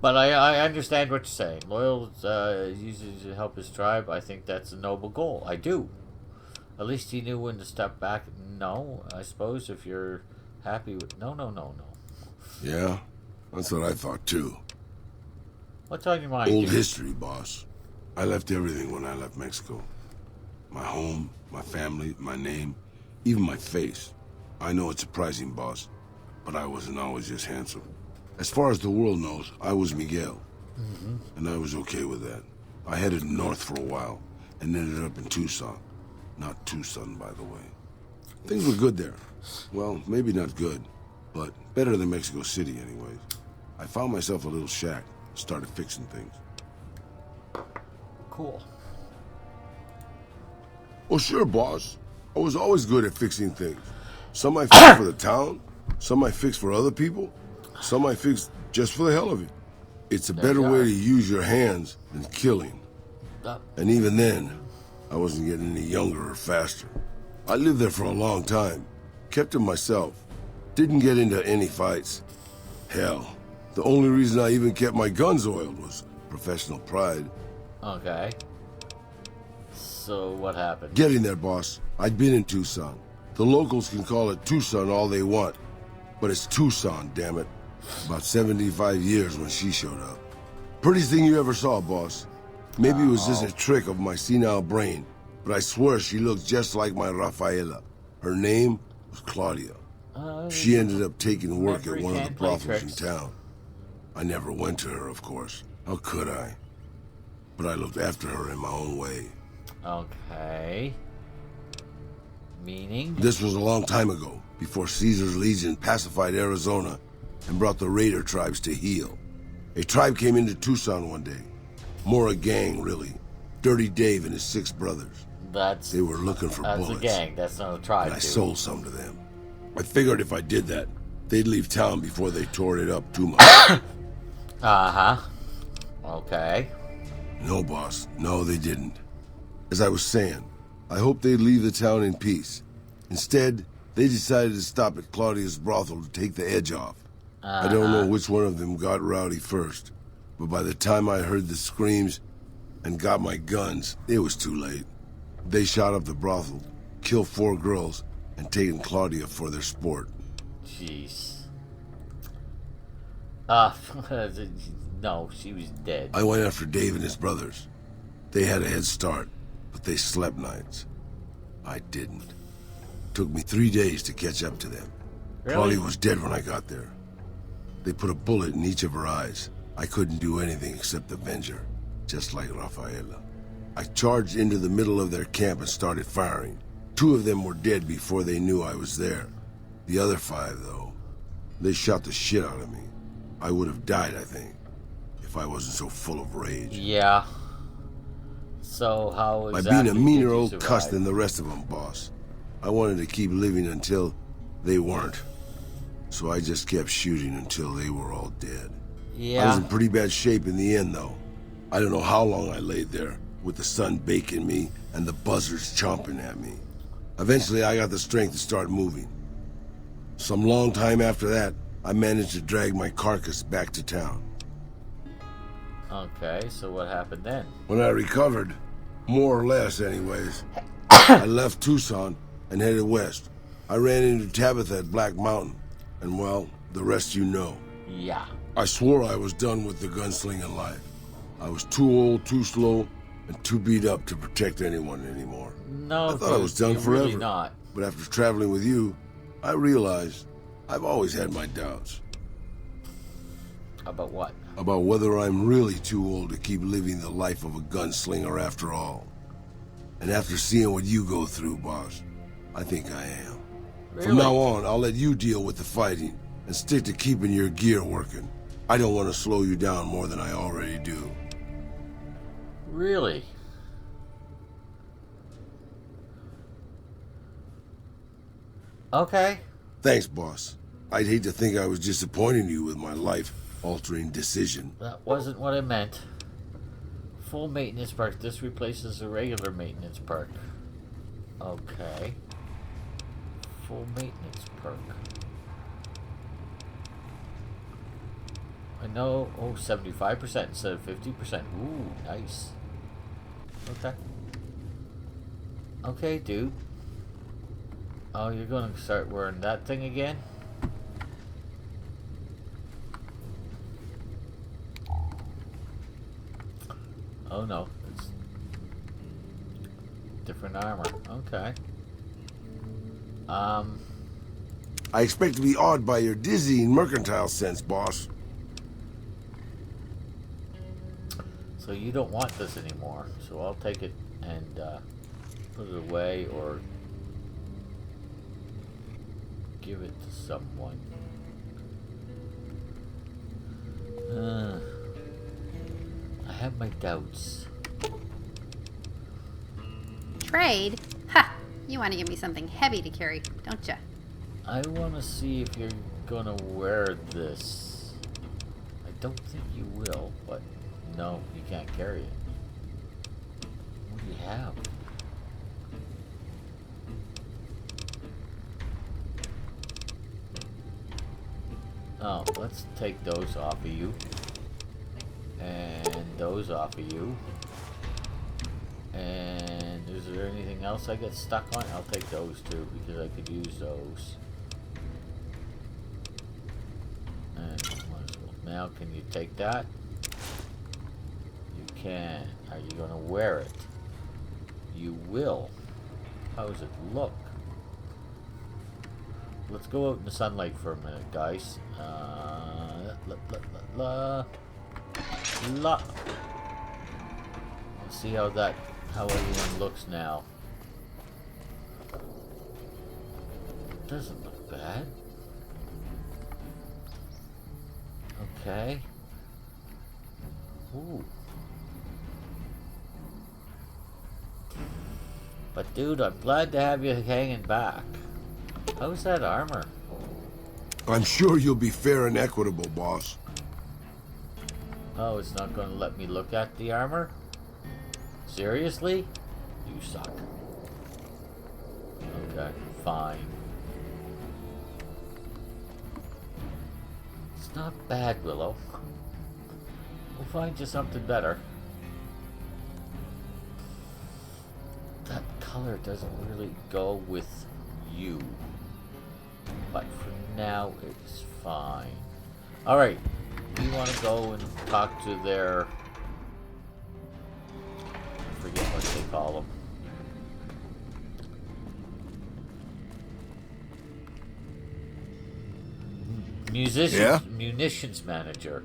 But I understand what you're saying. Loyal uses to help his tribe. I think that's a noble goal. I do. At least he knew when to step back. No, I suppose if you're happy with... No. Yeah, that's what I thought too. What's on your mind? Old history, boss. I left everything when I left Mexico. My home, my family, my name, even my face. I know it's surprising, boss, but I wasn't always just handsome. As far as the world knows, I was Miguel. And I was okay with that. I headed north for a while and ended up in Tucson. Not Tucson, by the way. Things were good there. Well, maybe not good, but better than Mexico City anyways. I found myself a little shack, started fixing things. Cool. Well, sure, boss. I was always good at fixing things. Some I fix for the town, some I fix for other people, some I fix just for the hell of it. It's a better way to use your hands than killing. And even then, I wasn't getting any younger or faster. I lived there for a long time, kept to myself, didn't get into any fights. Hell, the only reason I even kept my guns oiled was professional pride. Okay. So what happened? Getting there, boss. I'd been in Tucson. The locals can call it Tucson all they want, but it's Tucson, damn it. About 75 years when she showed up. Prettiest thing you ever saw, boss. Maybe it was just a trick of my senile brain, but I swear she looked just like my Rafaela. Her name was Claudia. She ended up taking work at one of the brothels in town. I never went to her, of course. How could I? But I looked after her in my own way. Okay. Meaning? This was a long time ago, before Caesar's Legion pacified Arizona and brought the Raider tribes to heel. A tribe came into Tucson one day. More a gang, really. Dirty Dave and his 6 brothers. They were looking for bullets. That's a gang, that's not a tribe, and I sold some to them. I figured if I did that, they'd leave town before they tore it up too much. Uh-huh. Okay. No, boss. No, they didn't. As I was saying, I hoped they'd leave the town in peace. Instead, they decided to stop at Claudia's brothel to take the edge off. I don't know which one of them got rowdy first, but by the time I heard the screams and got my guns, it was too late. They shot up the brothel, killed 4 girls, and taken Claudia for their sport. Jeez. No, she was dead. I went after Dave and his brothers. They had a head start, but they slept nights. I didn't. Took me 3 days to catch up to them. Really? Claudia was dead when I got there. They put a bullet in each of her eyes. I couldn't do anything except avenge her, just like Rafaela. I charged into the middle of their camp and started firing. 2 of them were dead before they knew I was there. The other 5, though, they shot the shit out of me. I would have died, I think, if I wasn't so full of rage. Yeah. So how exactly by being a meaner did you old survive? cuss than the rest of them, boss. I wanted to keep living until they weren't. So I just kept shooting until they were all dead. Yeah. I was in pretty bad shape in the end, though. I don't know how long I laid there, with the sun baking me and the buzzards chomping at me. Eventually, I got the strength to start moving. Some long time after that, I managed to drag my carcass back to town. Okay, so what happened then? When I recovered, more or less anyways, I left Tucson and headed west. I ran into Tabitha at Black Mountain, and well, the rest you know. Yeah. I swore I was done with the gunslinging life. I was too old, too slow, and too beat up to protect anyone anymore. No, I thought I was done you're forever. really not. But after traveling with you, I realized I've always had my doubts. About what? About whether I'm really too old to keep living the life of a gunslinger after all. And after seeing what you go through, boss, I think I am. Really? From now on, I'll let you deal with the fighting and stick to keeping your gear working. I don't want to slow you down more than I already do. Really? Okay. Thanks, boss. I'd hate to think I was disappointing you with my life-altering decision. That wasn't what I meant. Full maintenance perk. This replaces a regular maintenance perk. Okay. Full maintenance perk. I know. Oh, 75% instead of 50%. Ooh, nice. Okay. Okay, dude. Oh, you're gonna start wearing that thing again? Oh no, it's different armor. Okay. I expect to be awed by your dizzying mercantile sense, boss. So you don't want this anymore, so I'll take it and put it away or give it to someone. I have my doubts. Trade? Ha! You want to give me something heavy to carry, don't you? I want to see if you're gonna wear this. I don't think you will, but no, you can't carry it. What do you have? Oh, let's take those off of you. And those off of you. And is there anything else I get stuck on? I'll take those too, because I could use those. And now, can you take that? You can. Are you going to wear it? You will. How does it look? Let's go out in the sunlight for a minute, guys. Let's see how everyone looks now. Doesn't look bad. Okay. Ooh. But dude, I'm glad to have you hanging back. How's that armor? I'm sure you'll be fair and equitable, boss. Oh, it's not going to let me look at the armor? Seriously? You suck. Okay, fine. It's not bad, Willow. We'll find you something better. That color doesn't really go with you. But for now, it's fine. Alright, we want to go and talk to their... I forget what they call them. Munitions manager.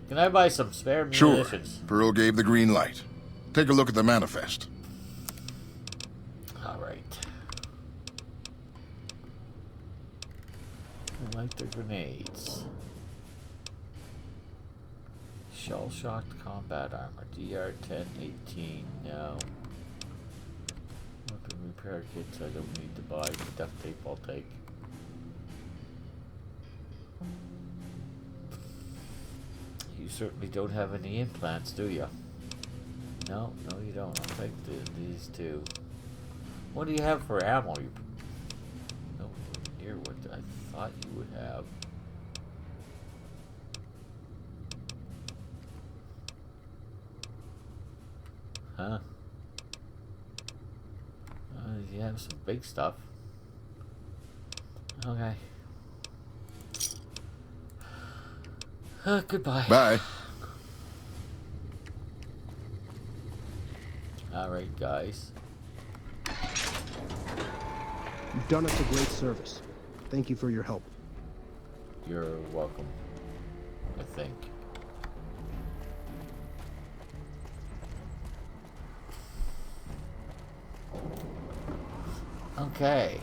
Can I buy some spare munitions? Sure. Pearl gave the green light. Take a look at the manifest. Alright. I like the grenades. Shell-shocked combat armor. DR-1018. No. Weapon repair kits I don't need to buy. Duct tape I'll take. You certainly don't have any implants, do you? No, you don't. I'll take these two. What do you have for ammo? You nowhere near what I thought you would have. Huh? You have some big stuff. Okay. Goodbye. Bye. Alright, guys. You've done us a great service. Thank you for your help. You're welcome, I think. Okay.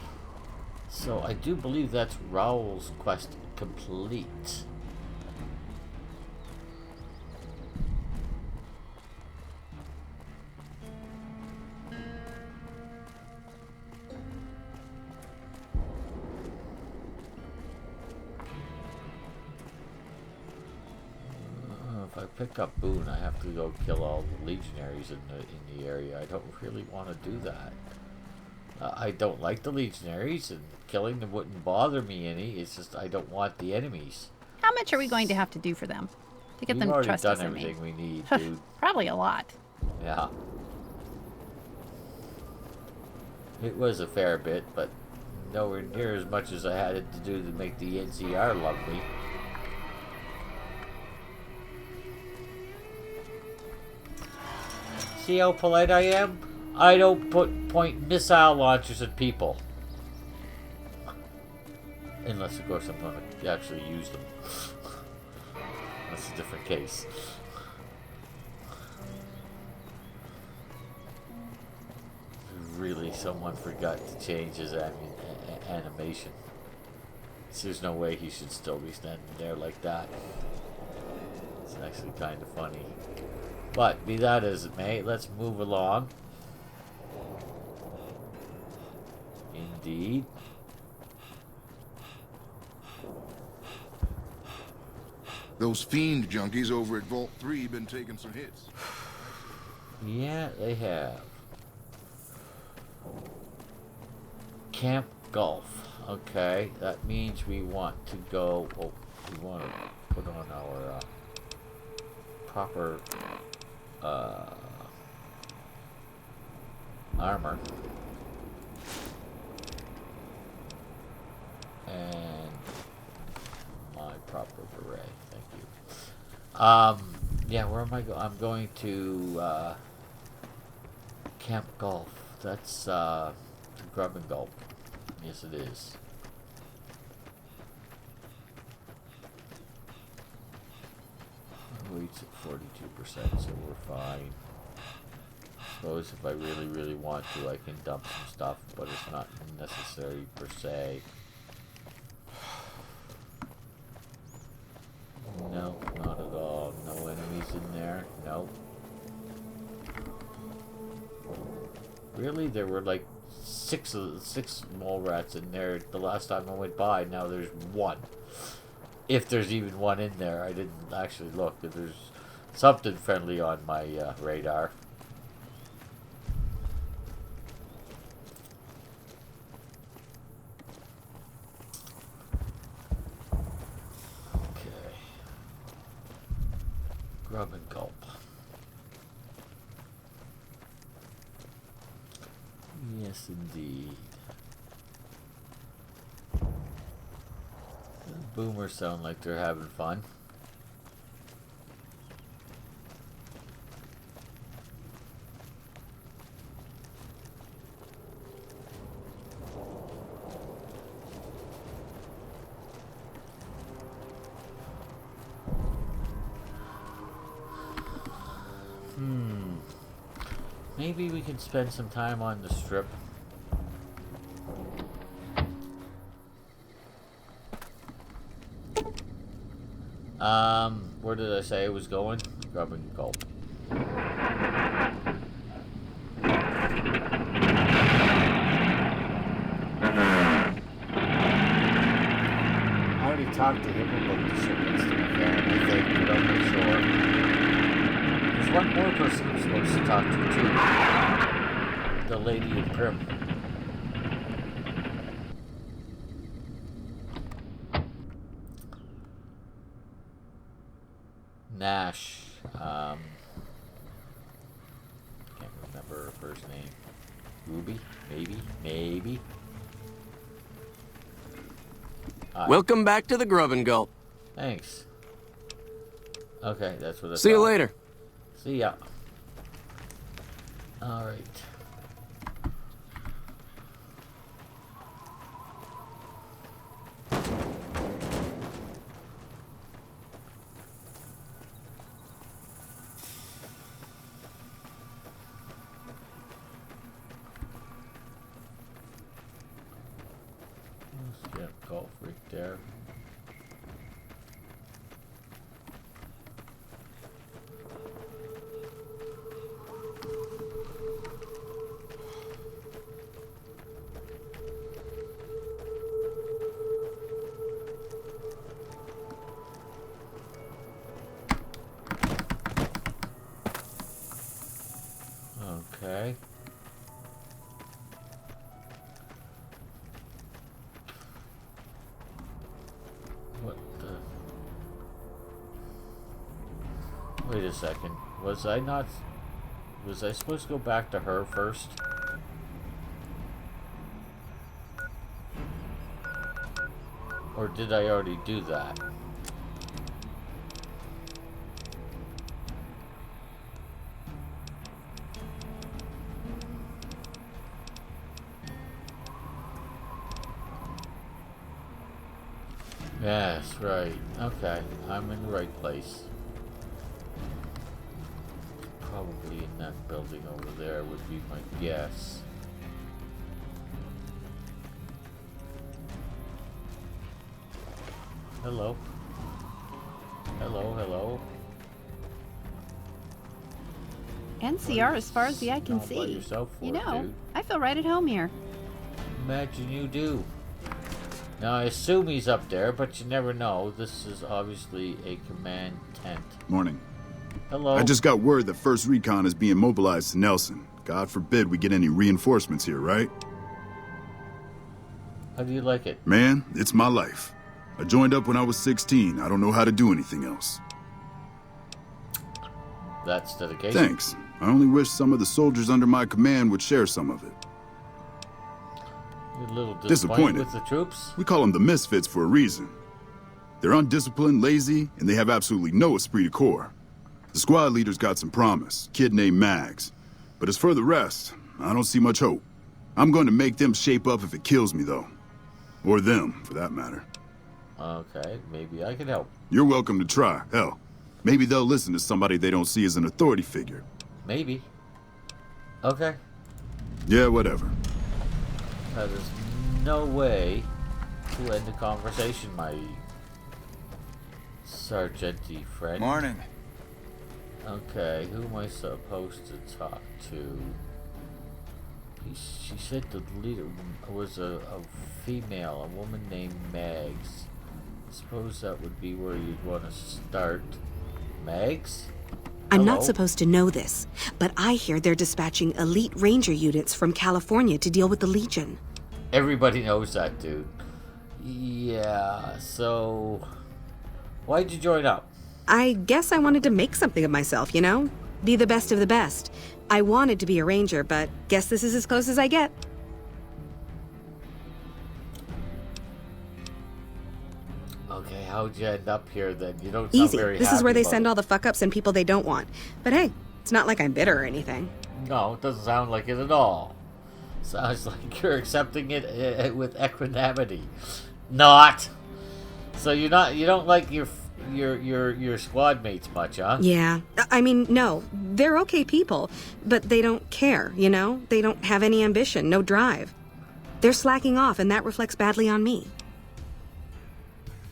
So I do believe that's Raoul's quest complete. If I pick up Boone, I have to go kill all the legionaries in the area. I don't really want to do that. I don't like the legionaries, and killing them wouldn't bother me any. It's just I don't want the enemies. How much are we going to have to do for them to get them to trust us? We've already done everything we need, dude. Probably a lot. Yeah. It was a fair bit, but nowhere near as much as I had it to do to make the NCR love me. See how polite I am? I don't point missile launchers at people. Unless, of course, I'm going to actually use them. That's a different case. Really, someone forgot to change his animation. There's no way he should still be standing there like that. It's actually kind of funny. But, be that as it may, let's move along. Indeed. Those fiend junkies over at Vault 3 been taking some hits. Yeah, they have. Camp Gulf. Okay, that means we want to go... Oh, we want to put on our proper... armor. And my proper beret. Thank you. Yeah, where am I going? I'm going to Camp Golf. That's Grub and Gulp. Yes, it is. Weight's at 42%, so we're fine. Suppose if I really, really want to, I can dump some stuff, but it's not necessary per se. No, not at all. No enemies in there. Nope. Really? There were like six mole rats in there the last time I went by. Now there's one. If there's even one in there. I didn't actually look. If there's something friendly on my radar. Okay. Grub and Gulp. Yes, indeed. The boomers sound like they're having fun. Maybe we can spend some time on the strip. Where did I say I was going? Grub and Gulp. I already talked to him about the shipments to McCarran, I think, but I'm not sure. There's one more person I'm supposed to talk to, too. The lady in Prim. Nash. Can't remember her first name. Ruby? Maybe. Welcome back to the Grub and Gulp. Thanks. Okay, that's what I See you later. See ya. Alright. Let's get golf right there. Okay. What the? Wait a second. Was I supposed to go back to her first? Or did I already do that? Yes, right. Okay, I'm in the right place. Probably in that building over there would be my guess. Hello. Hello. NCR as far as the eye can see. You know, I feel right at home here. Imagine you do. Now, I assume he's up there, but you never know. This is obviously a command tent. Morning. Hello. I just got word that First Recon is being mobilized to Nelson. God forbid we get any reinforcements here, right? How do you like it? Man, it's my life. I joined up when I was 16. I don't know how to do anything else. That's dedication. Thanks. I only wish some of the soldiers under my command would share some of it. You're a little Disappointed with the troops? We call them the misfits for a reason. They're undisciplined, lazy, and they have absolutely no esprit de corps. The squad leader's got some promise, kid named Mags. But as for the rest, I don't see much hope. I'm going to make them shape up if it kills me, though. Or them, for that matter. Okay, maybe I can help. You're welcome to try. Hell, maybe they'll listen to somebody they don't see as an authority figure. Maybe. Okay. Yeah, whatever. There's no way to end the conversation, my sergeant-y friend. Morning. Okay, who am I supposed to talk to? She said the leader was a female, a woman named Mags. I suppose that would be where you'd want to start. Mags? I'm Hello? not supposed to know this, but I hear they're dispatching elite ranger units from California to deal with the Legion. Everybody knows that, dude. Yeah, so... why'd you join up? I guess I wanted to make something of myself, you know? Be the best of the best. I wanted to be a ranger, but guess this is as close as I get. Okay, how'd you end up here then? You don't sound Easy. very This is where happy they send about all the fuck-ups and people they don't want. But hey, it's not like I'm bitter or anything. it. No, it doesn't sound like it at all. Sounds like you're accepting it with equanimity. Not. So you don't like your squad mates much, huh? Yeah. I mean, no. They're okay people, but they don't care, you know? They don't have any ambition, no drive. They're slacking off, and that reflects badly on me.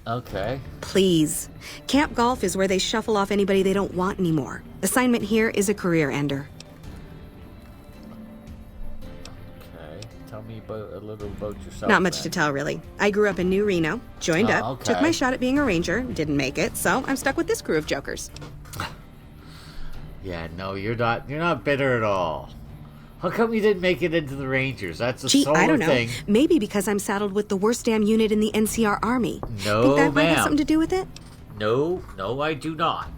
Okay. Please. Camp Golf is where they shuffle off anybody they don't want anymore. Assignment here is a career ender. Okay. Tell me a little about yourself. Not much then. to tell, really. I grew up in New Reno, joined up, okay. took my shot at being a ranger, didn't make it, so I'm stuck with this crew of jokers. Yeah, no, you're not bitter at all. How come you didn't make it into the Rangers? That's a Gee, solar I don't know. thing. Maybe because I'm saddled with the worst damn unit in the NCR Army. No, Think that might have ma'am. something to do with it? No, I do not.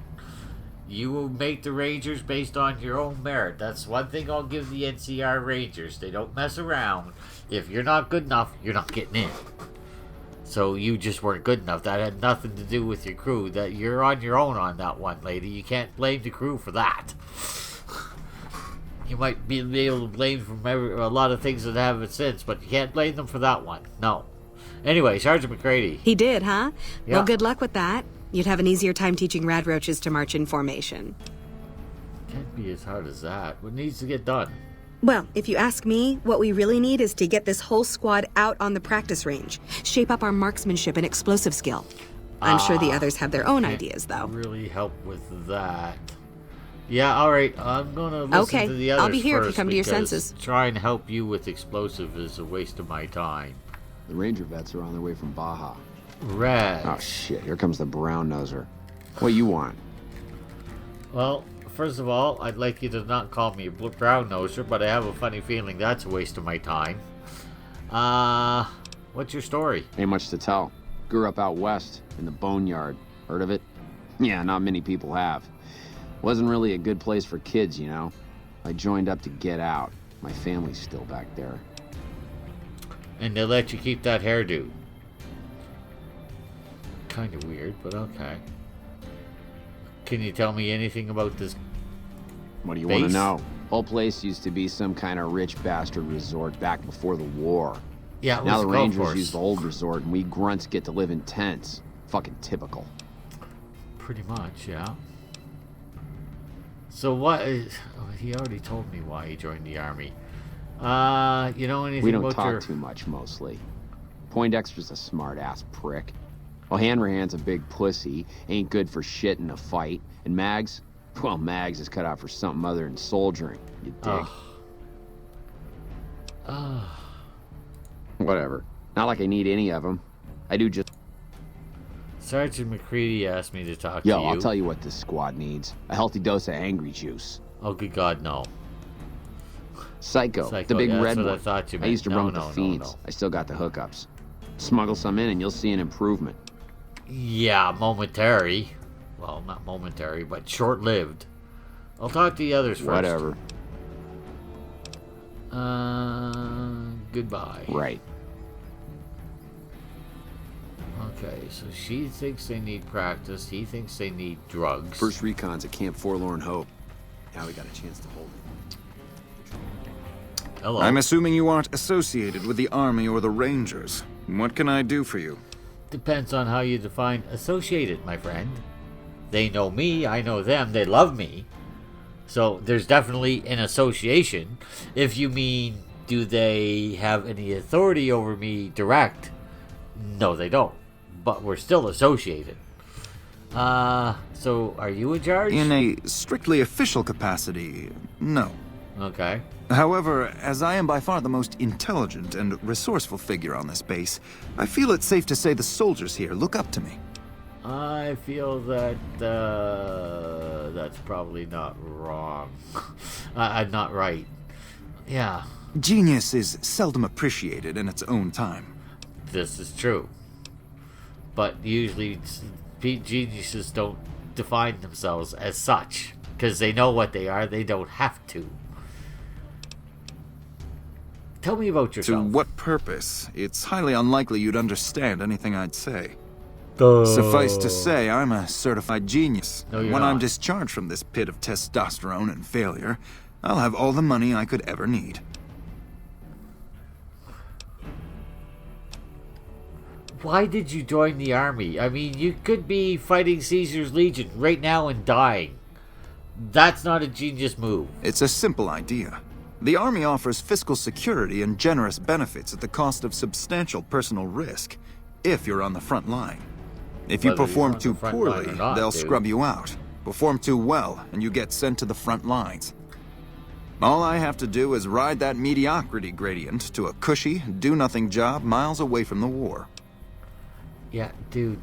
You will make the Rangers based on your own merit. That's one thing I'll give the NCR Rangers. They don't mess around. If you're not good enough, you're not getting in. So you just weren't good enough. That had nothing to do with your crew. That you're on your own on that one, lady. You can't blame the crew for that. You might be able to blame from a lot of things that haven't since, but you can't blame them for that one. No. Anyway, Sergeant McCready. He did, huh? Yeah. Well, good luck with that. You'd have an easier time teaching rad roaches to march in formation. Can't be as hard as that. What needs to get done? Well, if you ask me, what we really need is to get this whole squad out on the practice range. Shape up our marksmanship and explosive skill. I'm sure the others have their own ideas, though. Really help with that. Yeah, all right. I'm gonna listen to the others I'll be here if you first, come to your because senses. Trying to help you with explosive is a waste of my time. The Ranger vets are on their way from Baja. Rad. Oh shit! Here comes the brown noser. What you want? Well, first of all, I'd like you to not call me a brown noser, but I have a funny feeling that's a waste of my time. What's your story? Ain't much to tell. Grew up out west in the Boneyard. Heard of it? Yeah, not many people have. Wasn't really a good place for kids, you know. I joined up to get out. My family's still back there. And they let you keep that hairdo. Kind of weird, but okay. Can you tell me anything about this? What do you want to know? Whole place used to be some kind of rich bastard resort back before the war. Yeah, it now was the a golf Rangers course. use the old resort, and we grunts get to live in tents. Fucking typical. Pretty much, yeah. So what is... Oh, he already told me why he joined the army. You know anything We don't about talk your... too much, mostly. Poindexter's a smart-ass prick. Well, Hanrahan's a big pussy, ain't good for shit in a fight. And Mags? Well, Mags is cut out for something other than soldiering, you dig? Whatever. Not like I need any of them. I do just... Sergeant McCready asked me to talk to Yo, you. I'll tell you what this squad needs. A healthy dose of angry juice. Oh, good God, no. Psycho, Psycho, the big yeah, red that's what one. I thought you I meant. used to No, run with no, the no, fiends. no. I still got the hookups. Smuggle some in and you'll see an improvement. Yeah, momentary. Well, not momentary, but short-lived. I'll talk to the others first. Whatever. Goodbye. Right. Okay, so she thinks they need practice. He thinks they need drugs. First recon's at Camp Forlorn Hope. Now we got a chance to hold it. Hello. I'm assuming you aren't associated with the Army or the Rangers. What can I do for you? Depends on how you define associated, my friend. They know me, I know them, they love me. So there's definitely an association. If you mean, do they have any authority over me direct? No, they don't. But we're still associated. So are you in charge? In a strictly official capacity, no. Okay. However, as I am by far the most intelligent and resourceful figure on this base, I feel it's safe to say the soldiers here look up to me. I feel that that's probably not wrong. Not right. Yeah. Genius is seldom appreciated in its own time. This is true. But usually geniuses don't define themselves as such. Because they know what they are, they don't have to. Tell me about yourself. To what purpose? It's highly unlikely you'd understand anything I'd say. Duh. Suffice to say, I'm a certified genius. No, you're when not. I'm discharged from this pit of testosterone and failure, I'll have all the money I could ever need. Why did you join the army? I mean, you could be fighting Caesar's Legion right now and dying. That's not a genius move. It's a simple idea. The Army offers fiscal security and generous benefits at the cost of substantial personal risk, if you're on the front line. If you Whether perform you're too on the front line poorly, or not, they'll dude. scrub you out. Perform too well, and you get sent to the front lines. All I have to do is ride that mediocrity gradient to a cushy, do-nothing job miles away from the war. Yeah, dude.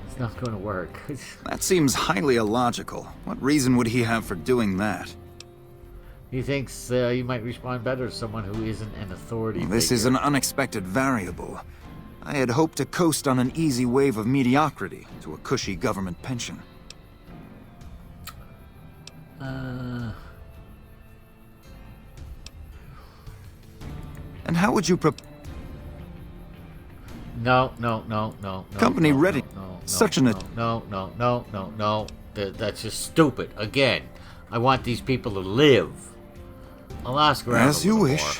It's not going to work. That seems highly illogical. What reason would he have for doing that? He thinks you might respond better to someone who isn't an authority This figure. is an unexpected variable. I had hoped to coast on an easy wave of mediocrity to a cushy government pension. And how would you No. Company no, ready. No. Such an No. That's just stupid. Again, I want these people to live. I'll ask around. As you wish.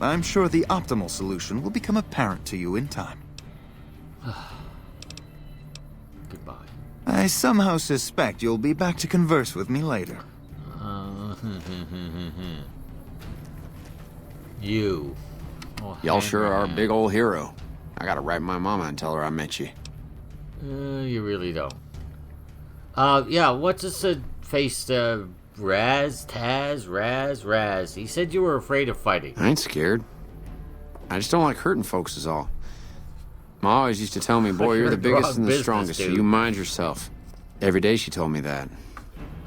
I'm sure the optimal solution will become apparent to you in time. Goodbye. I somehow suspect you'll be back to converse with me later. You. Oh, Y'all sure are a hand. big old hero. I gotta write my mama and tell her I met you. You really don't. Yeah, what's this face, Raz? He said you were afraid of fighting. I ain't scared. I just don't like hurting folks is all. Ma always used to tell me, boy, you're the biggest and the strongest, so you mind yourself. Every day she told me that.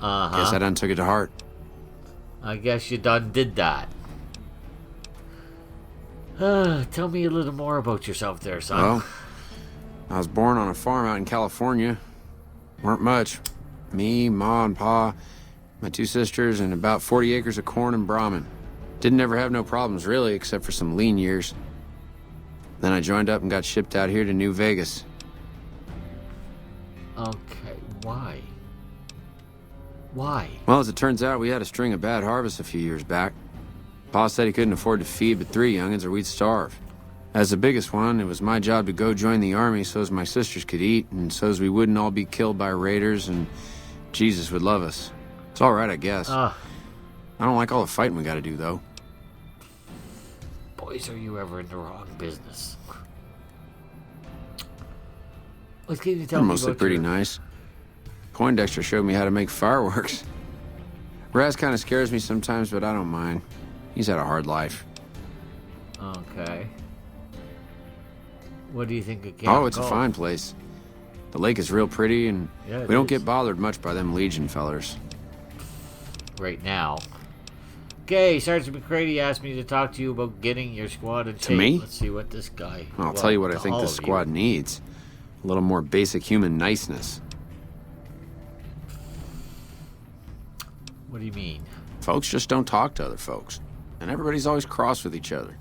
Guess I done took it to heart. I guess you done did that. Tell me a little more about yourself there, son. Well, I was born on a farm out in California. Weren't much. Me, Ma, and Pa, my two sisters, and about 40 acres of corn and Brahmin. Didn't ever have no problems, really, except for some lean years. Then I joined up and got shipped out here to New Vegas. Okay, why? Why? Well, as it turns out, we had a string of bad harvests a few years back. Pa said he couldn't afford to feed but 3 youngins or we'd starve. As the biggest one, it was my job to go join the army so's my sisters could eat and so's we wouldn't all be killed by raiders and Jesus would love us. It's all right, I guess. I don't like all the fighting we gotta do, though. Boys, are you ever in the wrong business? What can you tell They're me mostly about pretty your... nice. Poindexter showed me how to make fireworks. Raz kind of scares me sometimes, but I don't mind. He's had a hard life. Okay. What do you think of Camp Oh, it's a Gulf? fine place. The lake is real pretty, and Yeah, it we don't is. get bothered much by them Legion fellers. Right now. Okay, Sergeant McCready asked me to talk to you about getting your squad in shape. To me? Let's see what this guy... I'll well, tell you what I to think all this of you. squad needs. A little more basic human niceness. What do you mean? Folks just don't talk to other folks. And everybody's always cross with each other.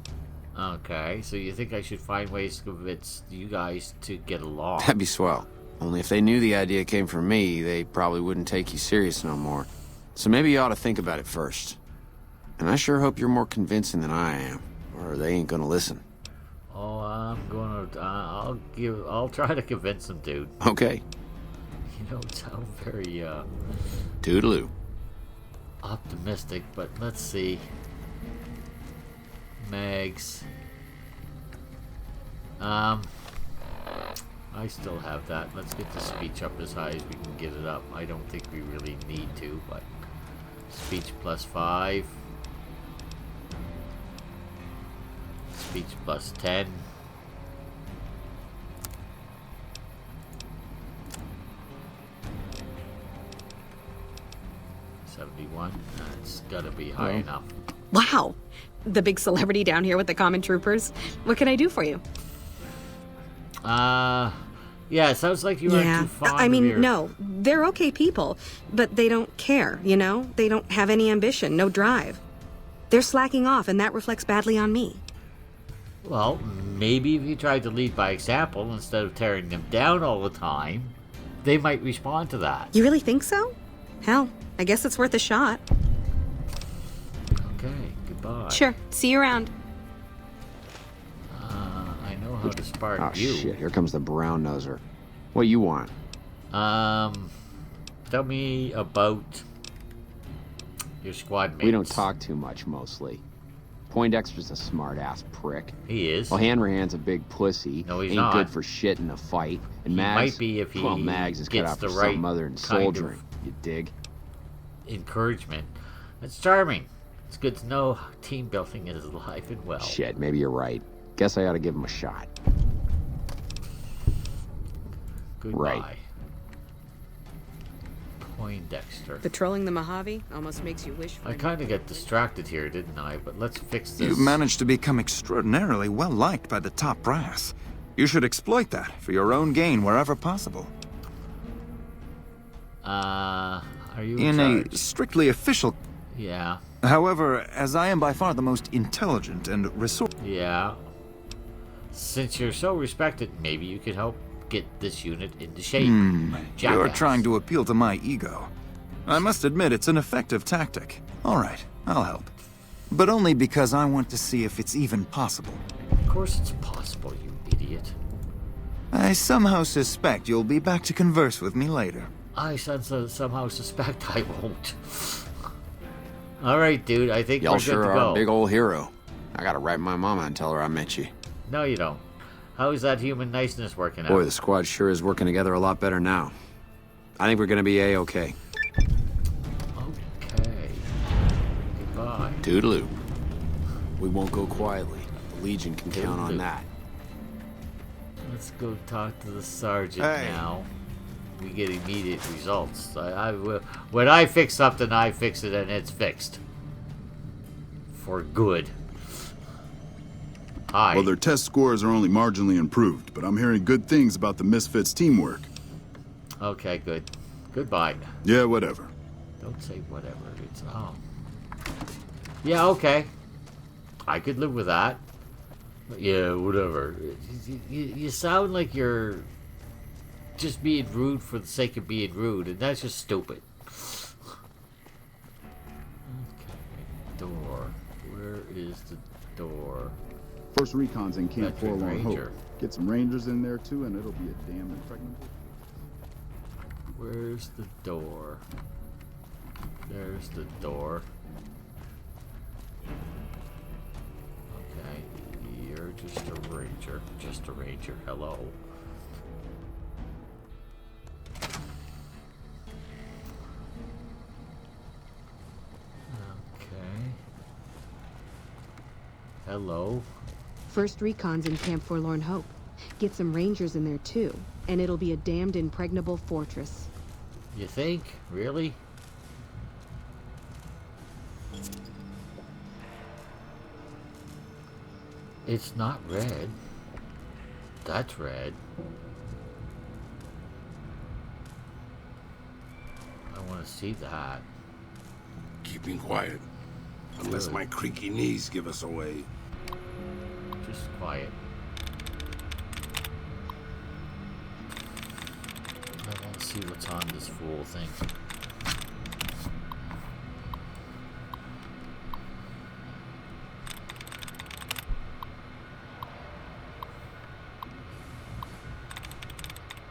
Okay, so you think I should find ways to convince you guys to get along? That'd be swell. Only if they knew the idea came from me, they probably wouldn't take you serious no more. So maybe you ought to think about it first. And I sure hope you're more convincing than I am, or they ain't gonna listen. Oh, I'm gonna... I'll try to convince them, dude. Okay. You don't sound very, Toodaloo. optimistic, but let's see. Mags. I still have that. Let's get the speech up as high as we can get it up. I don't think we really need to, but speech +5. Speech +10. $71. That's gotta be high enough. Wow. The big celebrity down here with the common troopers. What can I do for you? Yeah, it sounds like you aren't too fond I mean, of your... no. They're okay people, but they don't care, you know? They don't have any ambition, no drive. They're slacking off, and that reflects badly on me. Well, maybe if you tried to lead by example instead of tearing them down all the time, they might respond to that. You really think so? Hell, I guess it's worth a shot. Okay, goodbye. Sure. See you around. I know how to spark Oh, you. shit. Here comes the brown noser. What you want? Tell me about your squad mates. We don't talk too much, mostly. Poindexter's a smart-ass prick. He is. Well, Hanrahan's a big pussy. No, he's Ain't not. good for shit in a fight. And He Mags... might be if he Well, Mags is cut gets out for the right something other than kind of soldiering. You dig? Encouragement. That's charming. It's good to know team building is alive and well. Shit, maybe you're right. Guess I ought to give him a shot. Goodbye. Right. Poindexter. Patrolling the Mojave almost makes you wish for... I kind of got distracted here, didn't I? But let's fix this. You've managed to become extraordinarily well-liked by the top brass. You should exploit that for your own gain wherever possible. Are you in charge? A strictly official... Yeah. However, as I am by far the most intelligent and resourceful... Yeah. Since you're so respected, maybe you could help get this unit into shape. You're Jackass. trying to appeal to my ego. I must admit it's an effective tactic. All right, I'll help. But only because I want to see if it's even possible. Of course it's possible, you idiot. I somehow suspect you'll be back to converse with me later. I somehow suspect I won't. All right, dude. I think Y'all we're good sure to are go. a big old hero. I gotta write my mama and tell her I met you. No, you don't. How's that human niceness working out? Boy, the squad sure is working together a lot better now. I think we're gonna be A-okay. Okay. Goodbye. Toodaloo. We won't go quietly. The Legion can count on that. Let's go talk to the sergeant now. We get immediate results. When I fix something, I fix it and it's fixed. For good. Hi. Well, their test scores are only marginally improved, but I'm hearing good things about the Misfits' teamwork. Okay, good. Goodbye. Yeah, whatever. Don't say whatever. It's yeah, okay. I could live with that. Yeah, whatever. You sound like you're just being rude for the sake of being rude, and that's just stupid. Okay, door. Where is the door? First recon's in Camp Veteran Forlorn Hope. Ranger. Get some rangers in there too, and it'll be a damn impregnable. Where's the door? There's the door. Okay, you're just a ranger. Just a ranger. Hello. Okay. Hello. First recon's in Camp Forlorn Hope. Get some rangers in there too, and it'll be a damned impregnable fortress. You think? Really? It's not red. That's red. I want to see that. keeping quiet. Unless my creaky knees give us away. Just quiet. I want to see what's on this fool thing.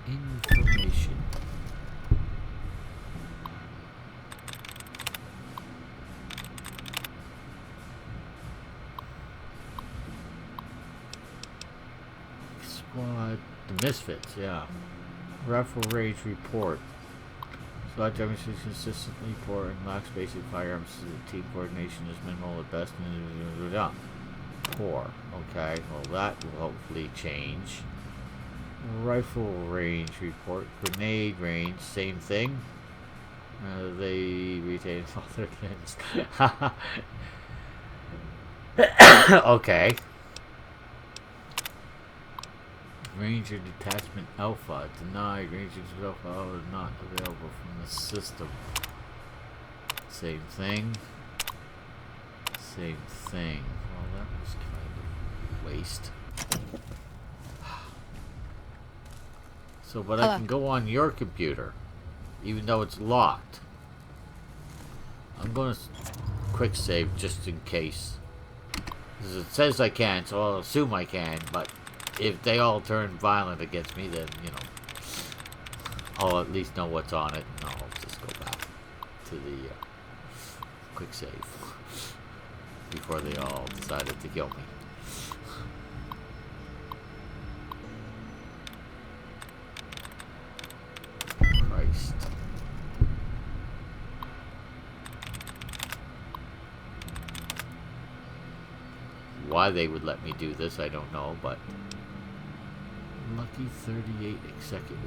Information. Squad, the Misfits, yeah. Rifle range report. SWAT demonstrates consistently poor and lacks basic firearms. Team coordination is minimal at best. Poor. Okay, well that will hopefully change. Rifle range report. Grenade range, same thing. They retain all their guns. Okay. Ranger Detachment Alpha. Denied. Ranger Alpha is not available from the system. Same thing. Same thing. Well, that was kind of a waste. So, but I can go on your computer, even though it's locked. I'm going to quick save just in case. Because it says I can, so I'll assume I can, but if they all turn violent against me, then, you know, I'll at least know what's on it, and I'll just go back to the quick save before they all decided to kill me. Christ. Why they would let me do this, I don't know, but lucky 38 executive.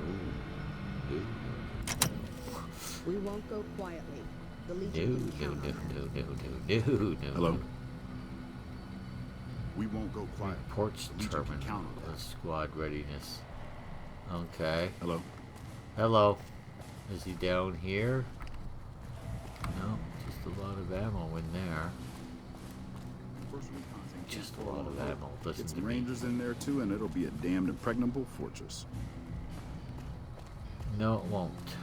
Ooh. We won't go quietly. The No. Hello? We won't go quiet. Reports terminal. Squad readiness. Okay. Hello? Hello. Is he down here? No, just a lot of ammo in there. Just a lot of ammo. Listen Get to some me. Rangers in there too, and it'll be a damned impregnable fortress. No, it won't.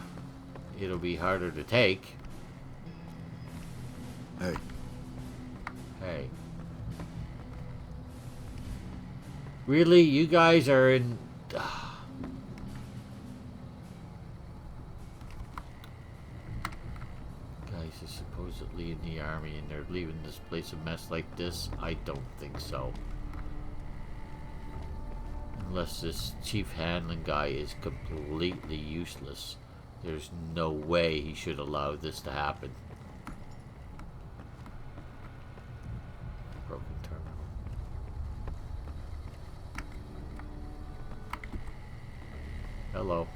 It'll be harder to take. Hey. Hey. Really? You guys are in... Guys are supposedly in the army and they're leaving this place a mess like this? I don't think so. Unless this Chief Hanlon guy is completely useless. There's no way he should allow this to happen. Broken terminal. Hello.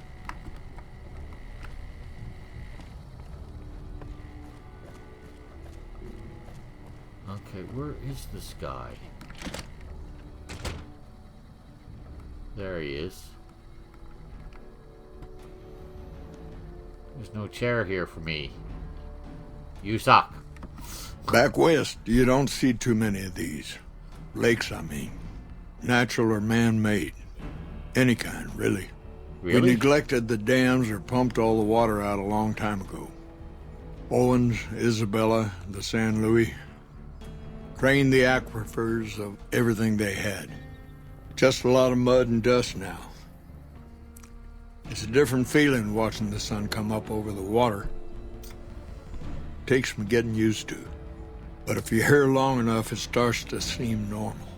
Okay, where is this guy? There he is. There's no chair here for me. You suck. Back west, you don't see too many of these. Lakes, I mean. Natural or man-made. Any kind, really. Really? We neglected the dams or pumped all the water out a long time ago. Owens, Isabella, the San Luis. Drained the aquifers of everything they had. Just a lot of mud and dust now. It's a different feeling watching the sun come up over the water. Takes some getting used to. But if you're here long enough, it starts to seem normal.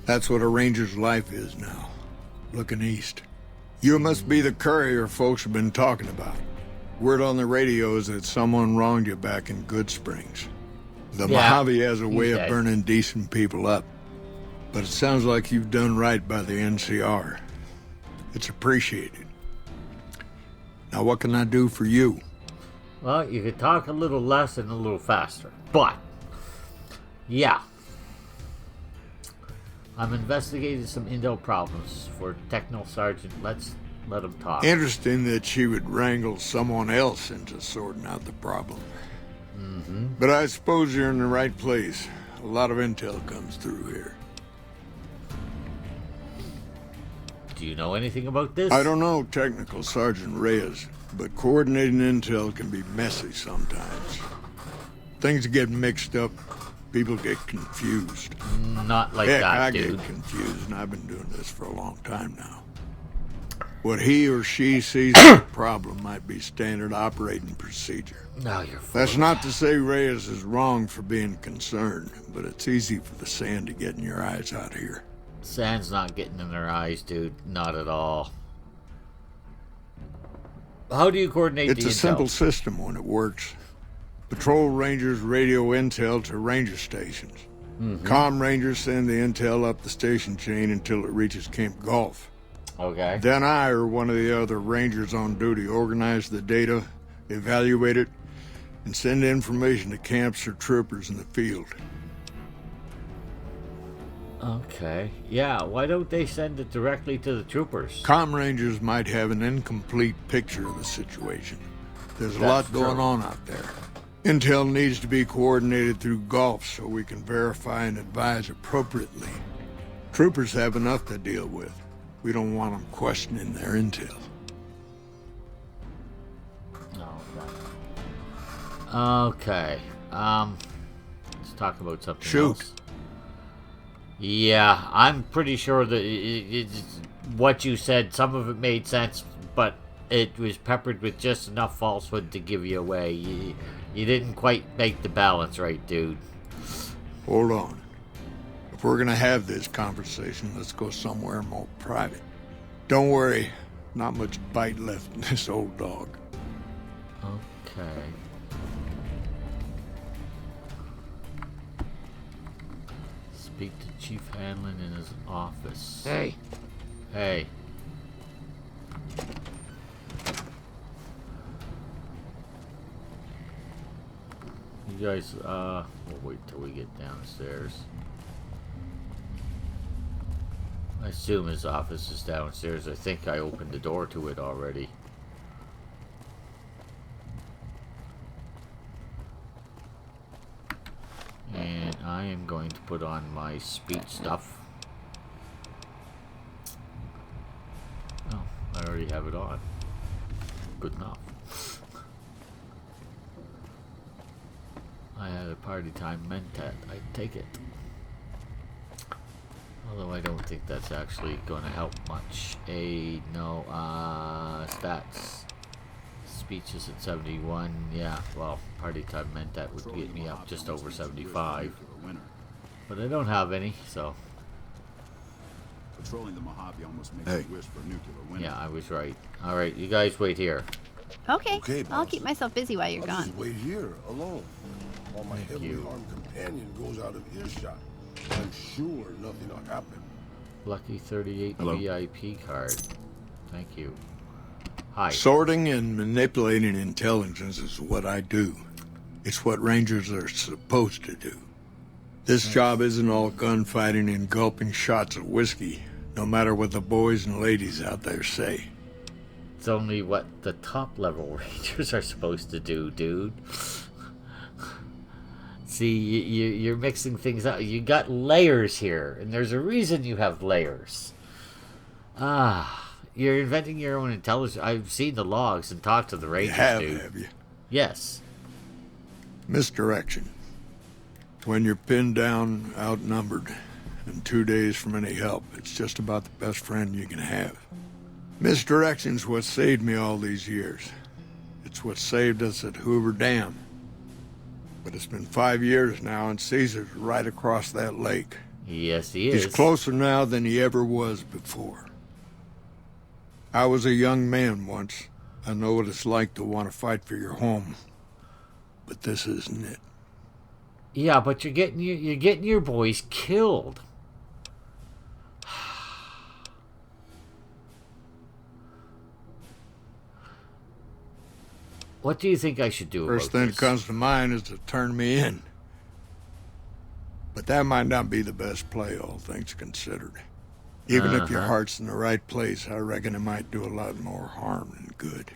That's what a ranger's life is now, looking east. You must be the courier folks have been talking about. Word on the radio is that someone wronged you back in Good Springs. The Mojave has a way of burning decent people up. But it sounds like you've done right by the NCR. It's appreciated. Now what can I do for you? Well, you could talk a little less and a little faster. But, yeah. I'm investigating some intel problems for Techno Sergeant. Let's let him talk. Interesting that she would wrangle someone else into sorting out the problem. But I suppose you're in the right place. A lot of intel comes through here. Do you know anything about this? I don't know, Technical Sergeant Reyes, but coordinating intel can be messy sometimes. Things get mixed up, people get confused. Not like Heck, that, I dude. get confused, and I've been doing this for a long time now. What he or she sees as a problem might be standard operating procedure. No, you're That's not to say Reyes is wrong for being concerned, but it's easy for the sand to get in your eyes out here. Sand's not getting in their eyes, dude. Not at all. How do you coordinate It's the a intel? simple system when it works. Patrol rangers radio intel to ranger stations. Comm rangers send the intel up the station chain until it reaches Camp Gulf. Okay. Then I or one of the other rangers on duty organize the data, evaluate it, and send information to camps or troopers in the field. Okay. Yeah, why don't they send it directly to the troopers? Comm rangers might have an incomplete picture of the situation. There's a That's lot going true. on out there. Intel needs to be coordinated through Gulf so we can verify and advise appropriately. Troopers have enough to deal with. We don't want them questioning their intel. Okay. Let's talk about something Shoot. else. Yeah, I'm pretty sure that it's what you said, some of it made sense, but it was peppered with just enough falsehood to give you away. You didn't quite make the balance right, dude. Hold on. If we're gonna have this conversation, let's go somewhere more private. Don't worry, not much bite left in this old dog. Okay. Speak to Chief Hanlon in his office. Hey. Hey. You guys, we'll wait till we get downstairs. I assume his office is downstairs. I think I opened the door to it already. And I am going to put on my speech stuff. Oh, I already have it on. Good enough. I had a party time mentat. I'd take it. Although I don't think that's actually going to help much. No, stats. Speech is at 71. Yeah, well, party time meant that would get me up just over 75. But I don't have any, so. Patrolling the Mojave almost makes you wish for a nuclear winter. Yeah, I was right. Alright, you guys wait here. Okay, I'll keep myself busy while you're gone. Just wait here, alone, while my heavily armed companion goes out of earshot. I'm sure nothing will happen. Lucky 38 Hello? VIP card. Thank you. Hi. Sorting and manipulating intelligence is what I do. It's what Rangers are supposed to do. This job isn't all gunfighting and gulping shots of whiskey, no matter what the boys and ladies out there say. It's only what the top level Rangers are supposed to do, dude. See, you're mixing things up. You got layers here, and there's a reason you have layers. You're inventing your own intelligence. I've seen the logs and talked to the Rangers, dude. Have you? Yes. Misdirection. When you're pinned down, outnumbered, and 2 days from any help, it's just about the best friend you can have. Misdirection's what saved me all these years. It's what saved us at Hoover Dam. But it's been 5 years now, and Caesar's right across that lake. Yes, he is. He's closer now than he ever was before. I was a young man once. I know what it's like to want to fight for your home. But this isn't it. Yeah, but you're getting your boys killed. What do you think I should do First about thing this? that comes to mind is to turn me in. But that might not be the best play, all things considered. Even if your heart's in the right place, I reckon it might do a lot more harm than good.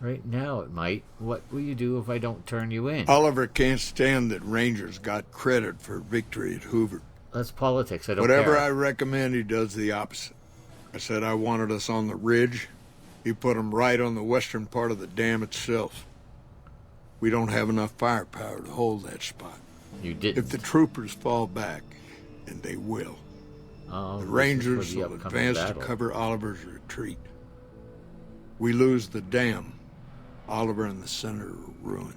Right now it might. What will you do if I don't turn you in? Oliver can't stand that Rangers got credit for victory at Hoover. That's politics. I don't Whatever care. I recommend, he does the opposite. I said I wanted us on the ridge. He put them right on the western part of the dam itself. We don't have enough firepower to hold that spot. You didn't. If the troopers fall back, and they will, the Rangers will advance to cover Oliver's retreat. We lose the dam. Oliver and the Senator are ruined.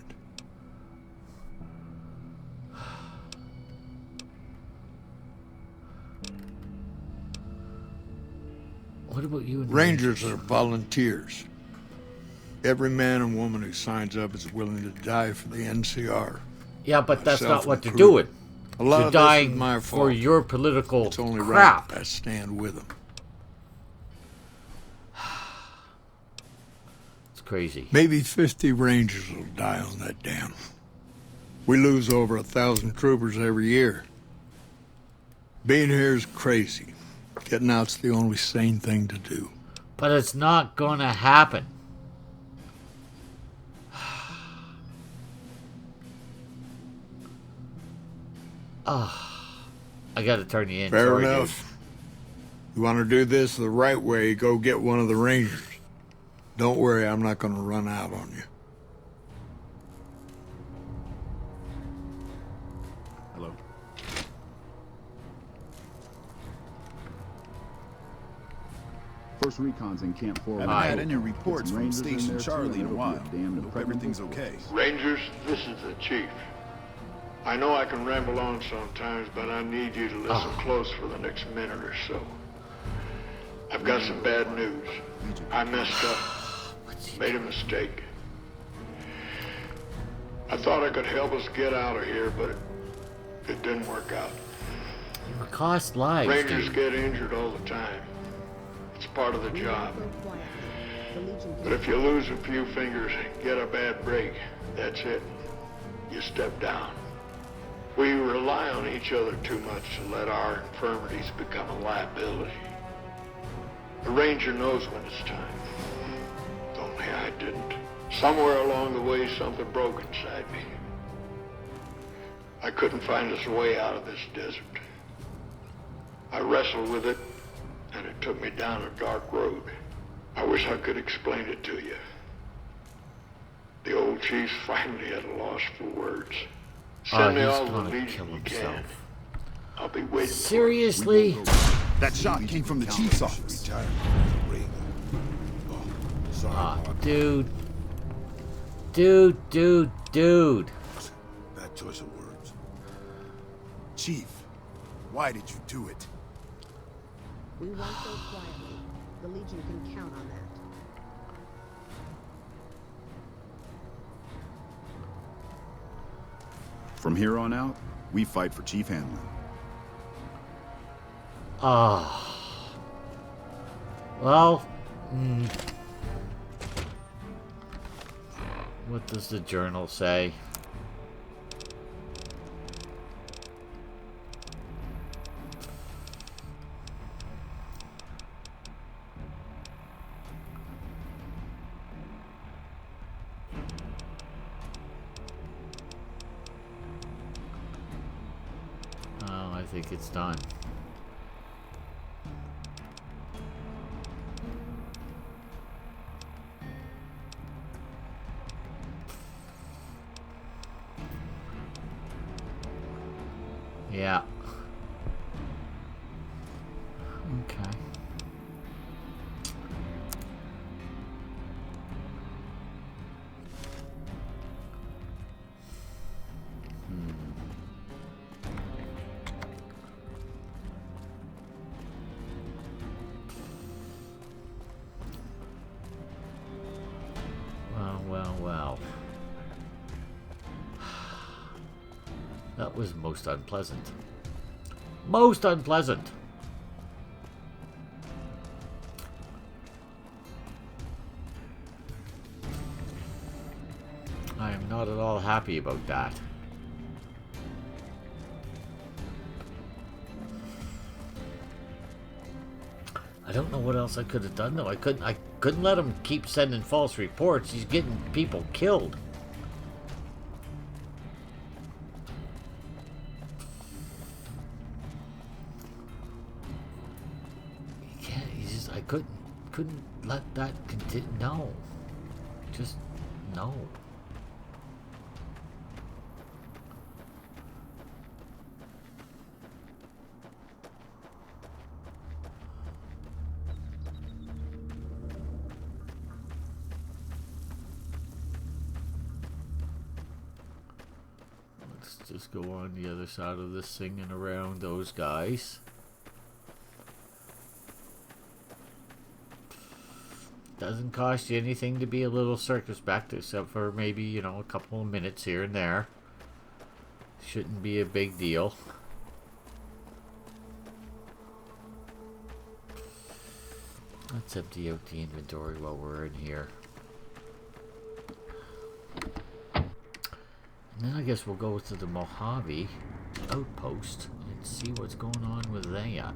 What about you and Rangers are volunteers. Every man and woman who signs up is willing to die for the NCR. Yeah, but that's Myself not what they're included. doing. A lot You're of this dying is my for fault. your political It's only crap. right I stand with them. It's crazy. Maybe 50 Rangers will die on that dam. We lose over 1,000 troopers every year. Being here is crazy. Getting out's the only sane thing to do. But it's not gonna happen. I gotta turn you in. Fair Sorry, enough. dude. You want to do this the right way, go get one of the Rangers. Don't worry, I'm not going to run out on you. Hello. First Recon's in Camp 4. Haven't had any reports from Station Charlie in a while. Hope everything's okay. Rangers, this is the chief. I know I can ramble on sometimes, but I need you to listen close for the next minute or so. I've got some bad news. I messed up. Made a mistake. I thought I could help us get out of here, but it didn't work out. It cost lives, Rangers dude. get injured all the time. It's part of the job. But if you lose a few fingers, get a bad break, that's it. You step down. We rely on each other too much to let our infirmities become a liability. The Ranger knows when it's time. Only I didn't. Somewhere along the way, something broke inside me. I couldn't find us a way out of this desert. I wrestled with it, and it took me down a dark road. I wish I could explain it to you. The old chief's finally at a loss for words. Send me all the legion you can. I'll be waiting. Seriously? That shot came from the chief's office. Dude. Dude. Bad choice of words. Chief, why did you do it? We won't go quietly. The Legion can count on that. From here on out, we fight for Chief Hanlon. Well, what does the journal say? Oh, I think it's done. Yeah. Okay. Well. That was most unpleasant. Most unpleasant. I am not at all happy about that. don't know what else I could have done though. I couldn't let him keep sending false reports. He's getting people killed. I couldn't let that continue. No. Just no. Let's just go on the other side of this thing and around those guys. Doesn't cost you anything to be a little circumspect, except for maybe, you know, a couple of minutes here and there. Shouldn't be a big deal. Let's empty out the inventory while we're in here. And then I guess we'll go to the Mojave outpost and see what's going on with that.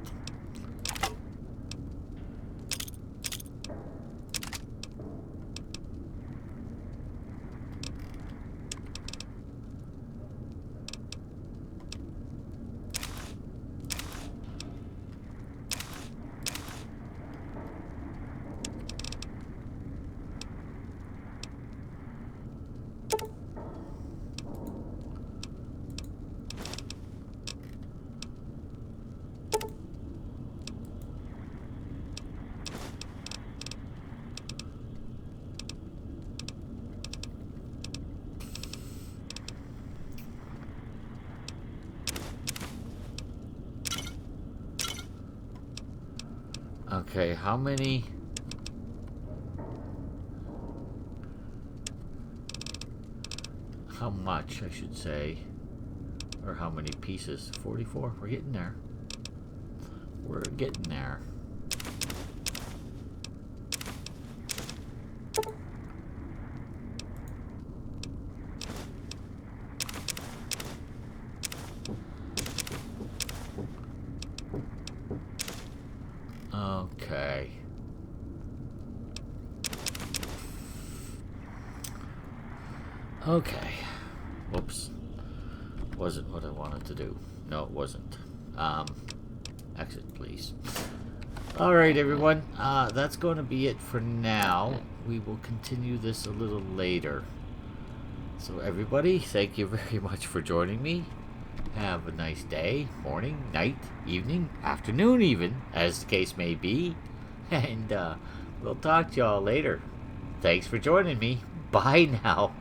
Okay, how many? How much, I should say. Or how many pieces? 44? We're getting there. We're getting there. Okay. Okay. Whoops. Wasn't what I wanted to do. No, it wasn't. Exit, please. Alright, everyone. That's going to be it for now. We will continue this a little later. So, everybody, thank you very much for joining me. Have a nice day, morning, night, evening, afternoon even, as the case may be. And we'll talk to y'all later. Thanks for joining me. Bye now.